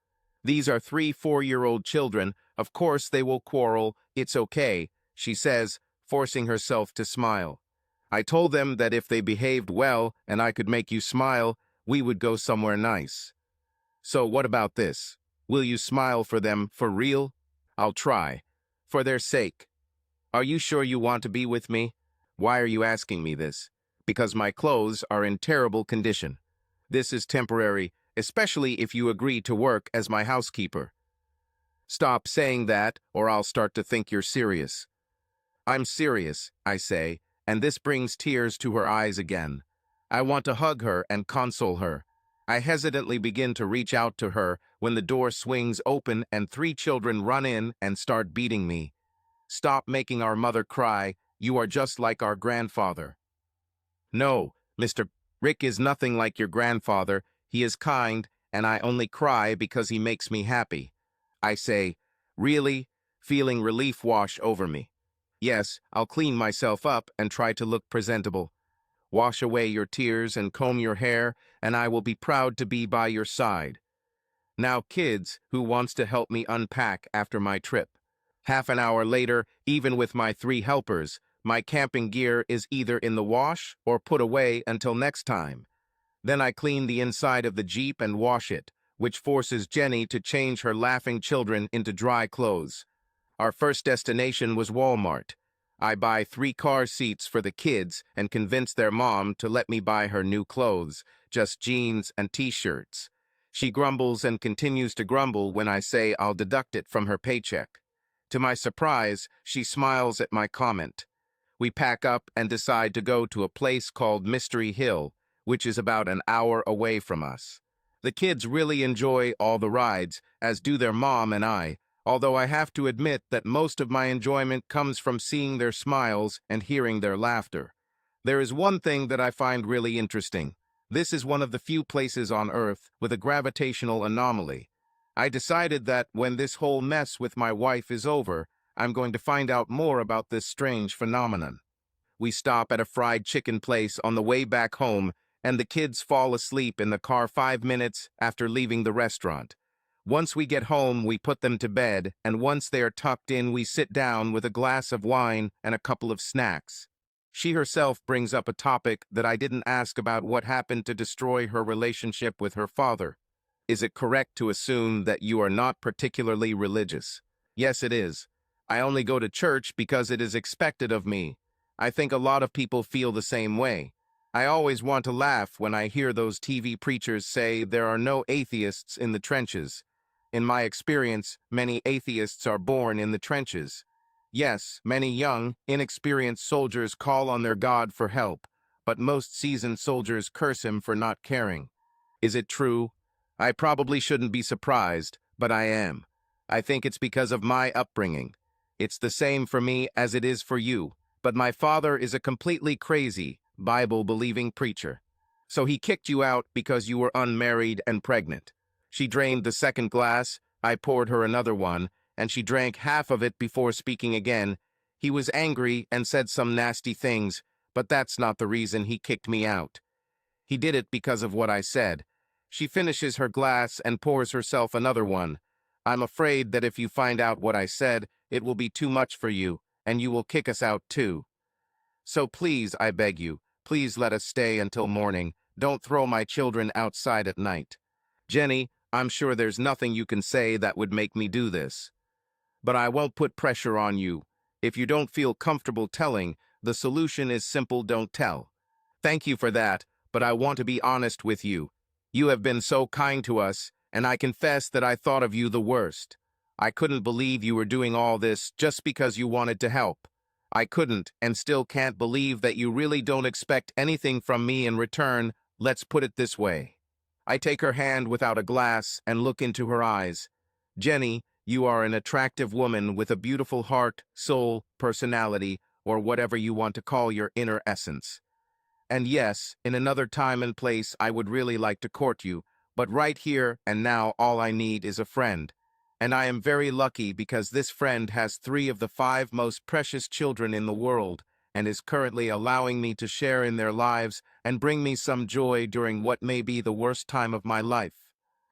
These are 3-4-year-old children. Of course they will quarrel. It's okay, she says, forcing herself to smile. I told them that if they behaved well and I could make you smile, we would go somewhere nice. So what about this? Will you smile for them for real? I'll try. For their sake. Are you sure you want to be with me? Why are you asking me this? Because my clothes are in terrible condition. This is temporary, especially if you agree to work as my housekeeper. Stop saying that, or I'll start to think you're serious. I'm serious, I say, and this brings tears to her eyes again. I want to hug her and console her. I hesitantly begin to reach out to her when the door swings open and 3 children run in and start beating me. "Stop making our mother cry. You are just like our grandfather." "No, Mr. Rick is nothing like your grandfather. He is kind, and I only cry because he makes me happy." I say, "Really?" feeling relief wash over me. "Yes, I'll clean myself up and try to look presentable. Wash away your tears and comb your hair, and I will be proud to be by your side." Now, kids, who wants to help me unpack after my trip? Half an hour later, even with my 3 helpers, my camping gear is either in the wash or put away until next time. Then I clean the inside of the Jeep and wash it, which forces Jenny to change her laughing children into dry clothes. Our first destination was Walmart. I buy 3 car seats for the kids and convince their mom to let me buy her new clothes, just jeans and t-shirts. She grumbles and continues to grumble when I say I'll deduct it from her paycheck. To my surprise, she smiles at my comment. We pack up and decide to go to a place called Mystery Hill, which is about an hour away from us. The kids really enjoy all the rides, as do their mom and I, although I have to admit that most of my enjoyment comes from seeing their smiles and hearing their laughter. There is one thing that I find really interesting. This is one of the few places on Earth with a gravitational anomaly. I decided that when this whole mess with my wife is over, I'm going to find out more about this strange phenomenon. We stop at a fried chicken place on the way back home, and the kids fall asleep in the car 5 minutes after leaving the restaurant. Once we get home, we put them to bed, and once they are tucked in, we sit down with a glass of wine and a couple of snacks. She herself brings up a topic that I didn't ask about what happened to destroy her relationship with her father. Is it correct to assume that you are not particularly religious? Yes, it is. I only go to church because it is expected of me. I think a lot of people feel the same way. I always want to laugh when I hear those TV preachers say there are no atheists in the trenches. In my experience, many atheists are born in the trenches. Yes, many young, inexperienced soldiers call on their God for help, but most seasoned soldiers curse him for not caring. Is it true? I probably shouldn't be surprised, but I am. I think it's because of my upbringing. It's the same for me as it is for you, but my father is a completely crazy, Bible-believing preacher. So he kicked you out because you were unmarried and pregnant. She drained the second glass, I poured her another one, and she drank half of it before speaking again. He was angry and said some nasty things, but that's not the reason he kicked me out. He did it because of what I said. She finishes her glass and pours herself another one. I'm afraid that if you find out what I said, it will be too much for you, and you will kick us out too. So please, I beg you, please let us stay until morning. Don't throw my children outside at night. Jenny, I'm sure there's nothing you can say that would make me do this. But I won't put pressure on you. If you don't feel comfortable telling, the solution is simple: don't tell. Thank you for that, but I want to be honest with you. You have been so kind to us, and I confess that I thought of you the worst. I couldn't believe you were doing all this just because you wanted to help. I couldn't and still can't believe that you really don't expect anything from me in return. Let's put it this way. I take her hand without a glass and look into her eyes. Jenny, you are an attractive woman with a beautiful heart, soul, personality, or whatever you want to call your inner essence. And yes, in another time and place, I would really like to court you, but right here and now, all I need is a friend. And I am very lucky because this friend has 3 of the 5 most precious children in the world and is currently allowing me to share in their lives and bring me some joy during what may be the worst time of my life.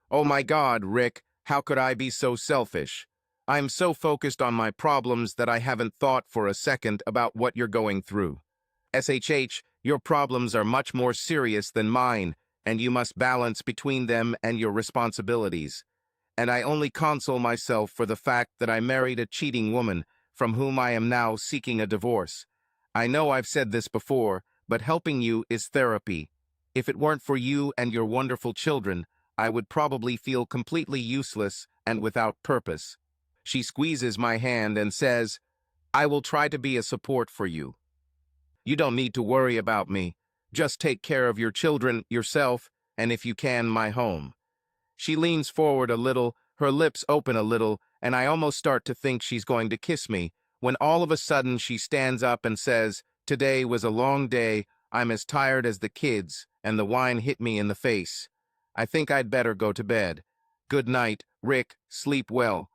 Oh my God, Rick, how could I be so selfish? I'm so focused on my problems that I haven't thought for a second about what you're going through. SHH, your problems are much more serious than mine, and you must balance between them and your responsibilities. And I only console myself for the fact that I married a cheating woman from whom I am now seeking a divorce. I know I've said this before, but helping you is therapy. If it weren't for you and your wonderful children, I would probably feel completely useless and without purpose. She squeezes my hand and says, I will try to be a support for you. You don't need to worry about me. Just take care of your children, yourself, and if you can, my home. She leans forward a little, her lips open a little, and I almost start to think she's going to kiss me, when all of a sudden she stands up and says, Today was a long day, I'm as tired as the kids, and the wine hit me in the face. I think I'd better go to bed. Good night, Rick, sleep well.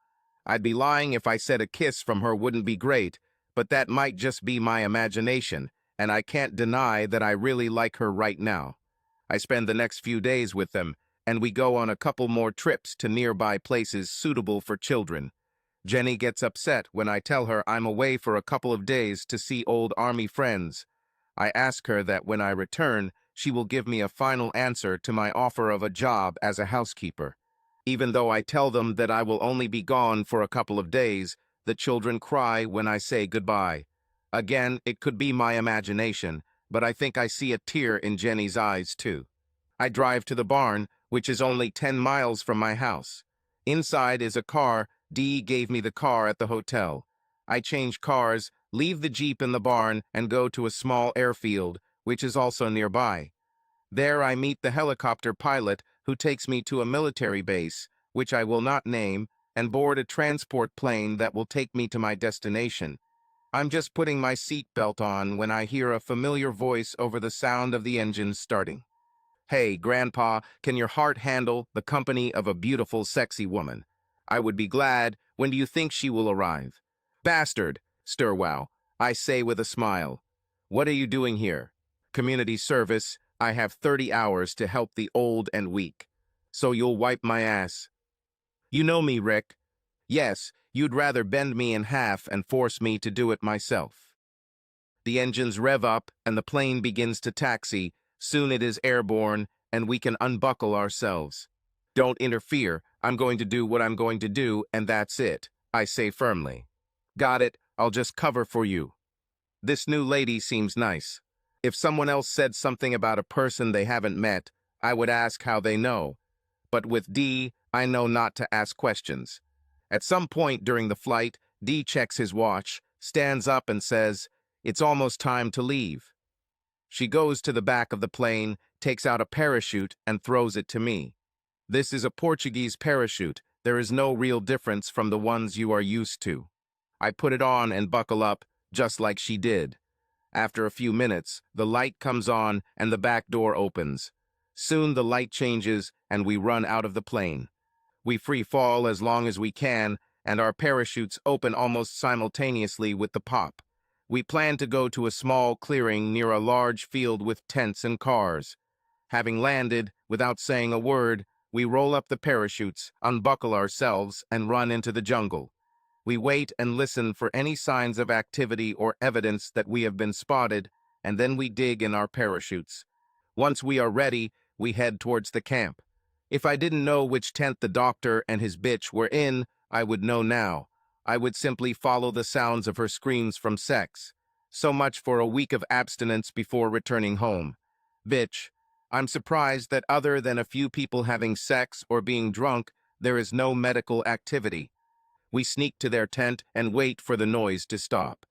I'd be lying if I said a kiss from her wouldn't be great, but that might just be my imagination, and I can't deny that I really like her right now. I spend the next few days with them, and we go on a couple more trips to nearby places suitable for children. Jenny gets upset when I tell her I'm away for a couple of days to see old army friends. I ask her that when I return, she will give me a final answer to my offer of a job as a housekeeper. Even though I tell them that I will only be gone for a couple of days, the children cry when I say goodbye. Again, it could be my imagination, but I think I see a tear in Jenny's eyes too. I drive to the barn, which is only 10 miles from my house. Inside is a car. Dee gave me the car at the hotel. I change cars, leave the Jeep in the barn, and go to a small airfield, which is also nearby. There I meet the helicopter pilot who takes me to a military base, which I will not name, and board a transport plane that will take me to my destination. I'm just putting my seatbelt on when I hear a familiar voice over the sound of the engines starting. Hey, Grandpa, can your heart handle the company of a beautiful, sexy woman? I would be glad. When do you think she will arrive? Bastard, Stirwow, I say with a smile. What are you doing here? Community service. I have 30 hours to help the old and weak. So you'll wipe my ass. You know me, Rick. Yes, you'd rather bend me in half and force me to do it myself. The engines rev up and the plane begins to taxi. Soon it is airborne, and we can unbuckle ourselves. Don't interfere. I'm going to do what I'm going to do, and that's it, I say firmly. Got it. I'll just cover for you. This new lady seems nice. If someone else said something about a person they haven't met, I would ask how they know. But with Dee, I know not to ask questions. At some point during the flight, Dee checks his watch, stands up and says, "It's almost time to leave." She goes to the back of the plane, takes out a parachute, and throws it to me. This is a Portuguese parachute. There is no real difference from the ones you are used to. I put it on and buckle up, just like she did. After a few minutes, the light comes on and the back door opens. Soon the light changes and we run out of the plane. We free fall as long as we can, and our parachutes open almost simultaneously with the pop. We plan to go to a small clearing near a large field with tents and cars. Having landed, without saying a word, we roll up the parachutes, unbuckle ourselves, and run into the jungle. We wait and listen for any signs of activity or evidence that we have been spotted, and then we dig in our parachutes. Once we are ready, we head towards the camp. If I didn't know which tent the doctor and his bitch were in, I would know now. I would simply follow the sounds of her screams from sex. So much for a week of abstinence before returning home. Bitch, I'm surprised that other than a few people having sex or being drunk, there is no medical activity. We sneak to their tent and wait for the noise to stop.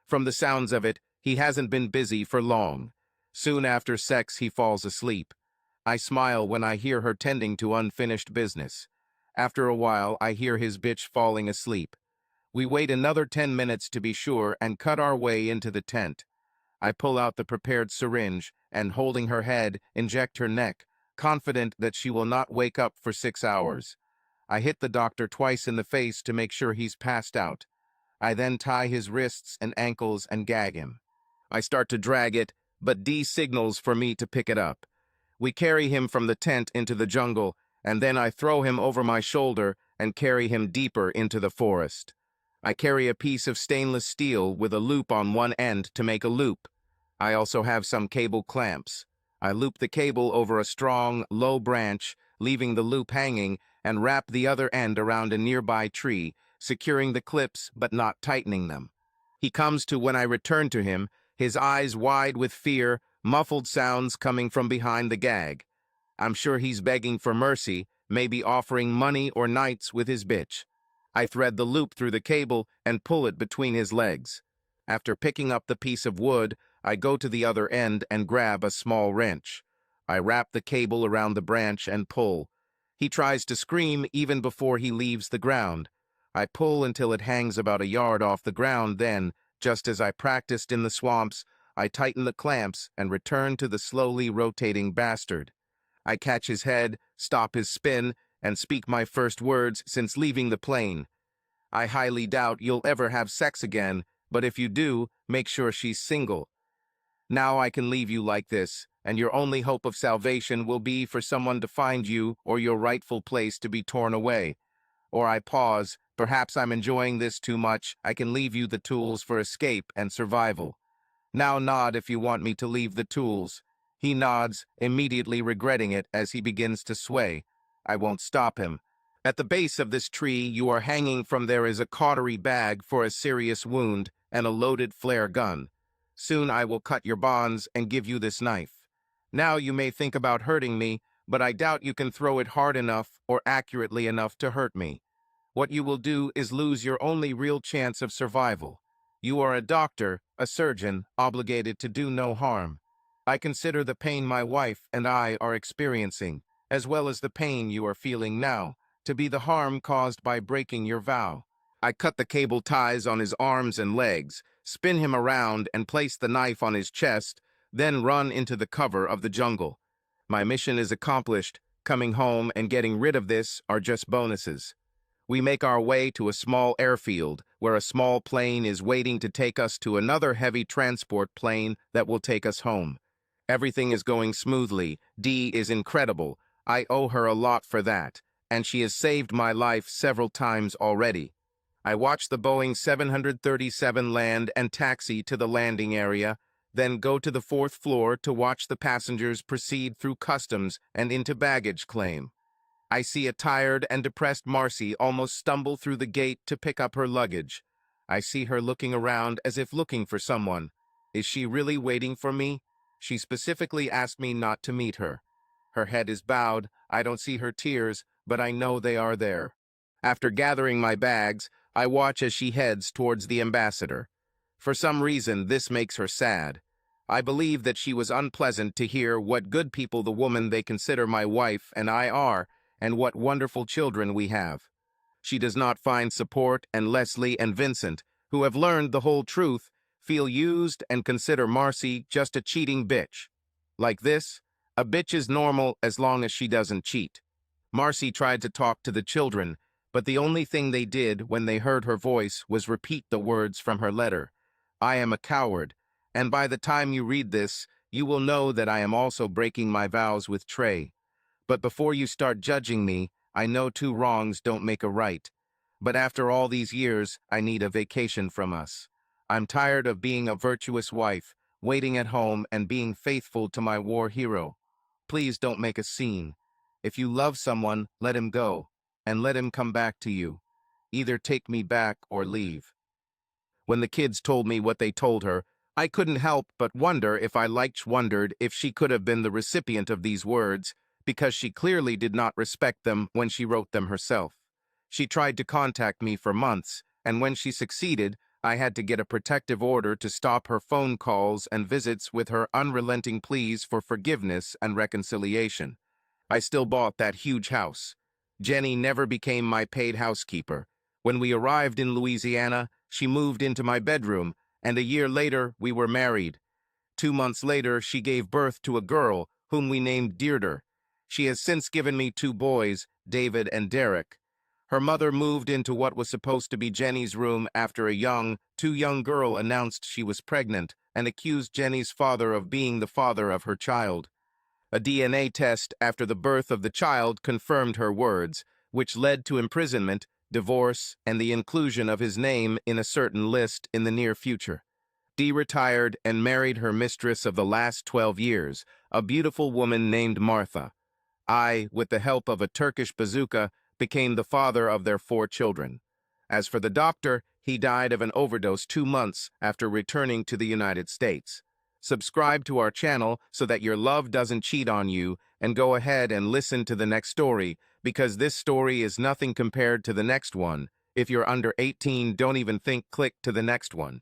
From the sounds of it, he hasn't been busy for long. Soon after sex, he falls asleep. I smile when I hear her tending to unfinished business. After a while, I hear his bitch falling asleep. We wait another 10 minutes to be sure and cut our way into the tent. I pull out the prepared syringe and, holding her head, inject her neck, confident that she will not wake up for 6 hours. I hit the doctor twice in the face to make sure he's passed out. I then tie his wrists and ankles and gag him. I start to drag it, but Dee signals for me to pick it up. We carry him from the tent into the jungle, and then I throw him over my shoulder and carry him deeper into the forest. I carry a piece of stainless steel with a loop on one end to make a loop. I also have some cable clamps. I loop the cable over a strong, low branch, leaving the loop hanging, and wrap the other end around a nearby tree, securing the clips but not tightening them. He comes to when I return to him, his eyes wide with fear, muffled sounds coming from behind the gag. I'm sure he's begging for mercy, maybe offering money or nights with his bitch. I thread the loop through the cable and pull it between his legs. After picking up the piece of wood, I go to the other end and grab a small wrench. I wrap the cable around the branch and pull. He tries to scream even before he leaves the ground. I pull until it hangs about a yard off the ground, then, just as I practiced in the swamps, I tighten the clamps and return to the slowly rotating bastard. I catch his head, stop his spin, and speak my first words since leaving the plane. I highly doubt you'll ever have sex again, but if you do, make sure she's single. Now I can leave you like this, and your only hope of salvation will be for someone to find you or your rightful place to be torn away. Or I pause, perhaps I'm enjoying this too much, I can leave you the tools for escape and survival. Now nod if you want me to leave the tools. He nods, immediately regretting it as he begins to sway. I won't stop him. At the base of this tree you are hanging from there is a cautery bag for a serious wound and a loaded flare gun. Soon I will cut your bonds and give you this knife. Now you may think about hurting me, but I doubt you can throw it hard enough or accurately enough to hurt me. What you will do is lose your only real chance of survival. You are a doctor, a surgeon, obligated to do no harm. I consider the pain my wife and I are experiencing, as well as the pain you are feeling now, to be the harm caused by breaking your vow. I cut the cable ties on his arms and legs, spin him around and place the knife on his chest, then run into the cover of the jungle. My mission is accomplished. Coming home and getting rid of this are just bonuses. We make our way to a small airfield where a small plane is waiting to take us to another heavy transport plane that will take us home. Everything is going smoothly. Dee is incredible. I owe her a lot for that, and she has saved my life several times already. I watch the Boeing 737 land and taxi to the landing area, then go to the 4th floor to watch the passengers proceed through customs and into baggage claim. I see a tired and depressed Marcy almost stumble through the gate to pick up her luggage. I see her looking around as if looking for someone. Is she really waiting for me? She specifically asked me not to meet her. Her head is bowed. I don't see her tears, but I know they are there. After gathering my bags, I watch as she heads towards the ambassador. For some reason, this makes her sad. I believe that she was unpleasant to hear what good people the woman they consider my wife and I are, and what wonderful children we have. She does not find support, and Leslie and Vincent, who have learned the whole truth, feel used and consider Marcy just a cheating bitch. Like this, a bitch is normal as long as she doesn't cheat. Marcy tried to talk to the children, but the only thing they did when they heard her voice was repeat the words from her letter. I am a coward, and by the time you read this, you will know that I am also breaking my vows with Trey. But before you start judging me, I know 2 wrongs don't make a right. But after all these years, I need a vacation from us. I'm tired of being a virtuous wife, waiting at home and being faithful to my war hero. Please don't make a scene. If you love someone, let him go, and let him come back to you. Either take me back or leave. When the kids told me what they told her, I couldn't help but wondered if she could have been the recipient of these words, because she clearly did not respect them when she wrote them herself. She tried to contact me for months, and when she succeeded, I had to get a protective order to stop her phone calls and visits with her unrelenting pleas for forgiveness and reconciliation. I still bought that huge house. Jenny never became my paid housekeeper. When we arrived in Louisiana, she moved into my bedroom, and a year later, we were married. 2 months later, she gave birth to a girl, whom we named Deirdre. She has since given me 2 boys, David and Derek. Her mother moved into what was supposed to be Jenny's room after a too young girl announced she was pregnant and accused Jenny's father of being the father of her child. A DNA test after the birth of the child confirmed her words, which led to imprisonment, divorce, and the inclusion of his name in a certain list in the near future. Dee retired and married her mistress of the last 12 years, a beautiful woman named Martha. I, with the help of a Turkish bazooka, became the father of their 4 children. As for the doctor, he died of an overdose 2 months after returning to the United States. Subscribe to our channel so that your love doesn't cheat on you, and go ahead and listen to the next story, because this story is nothing compared to the next one. If you're under 18, don't even click to the next one.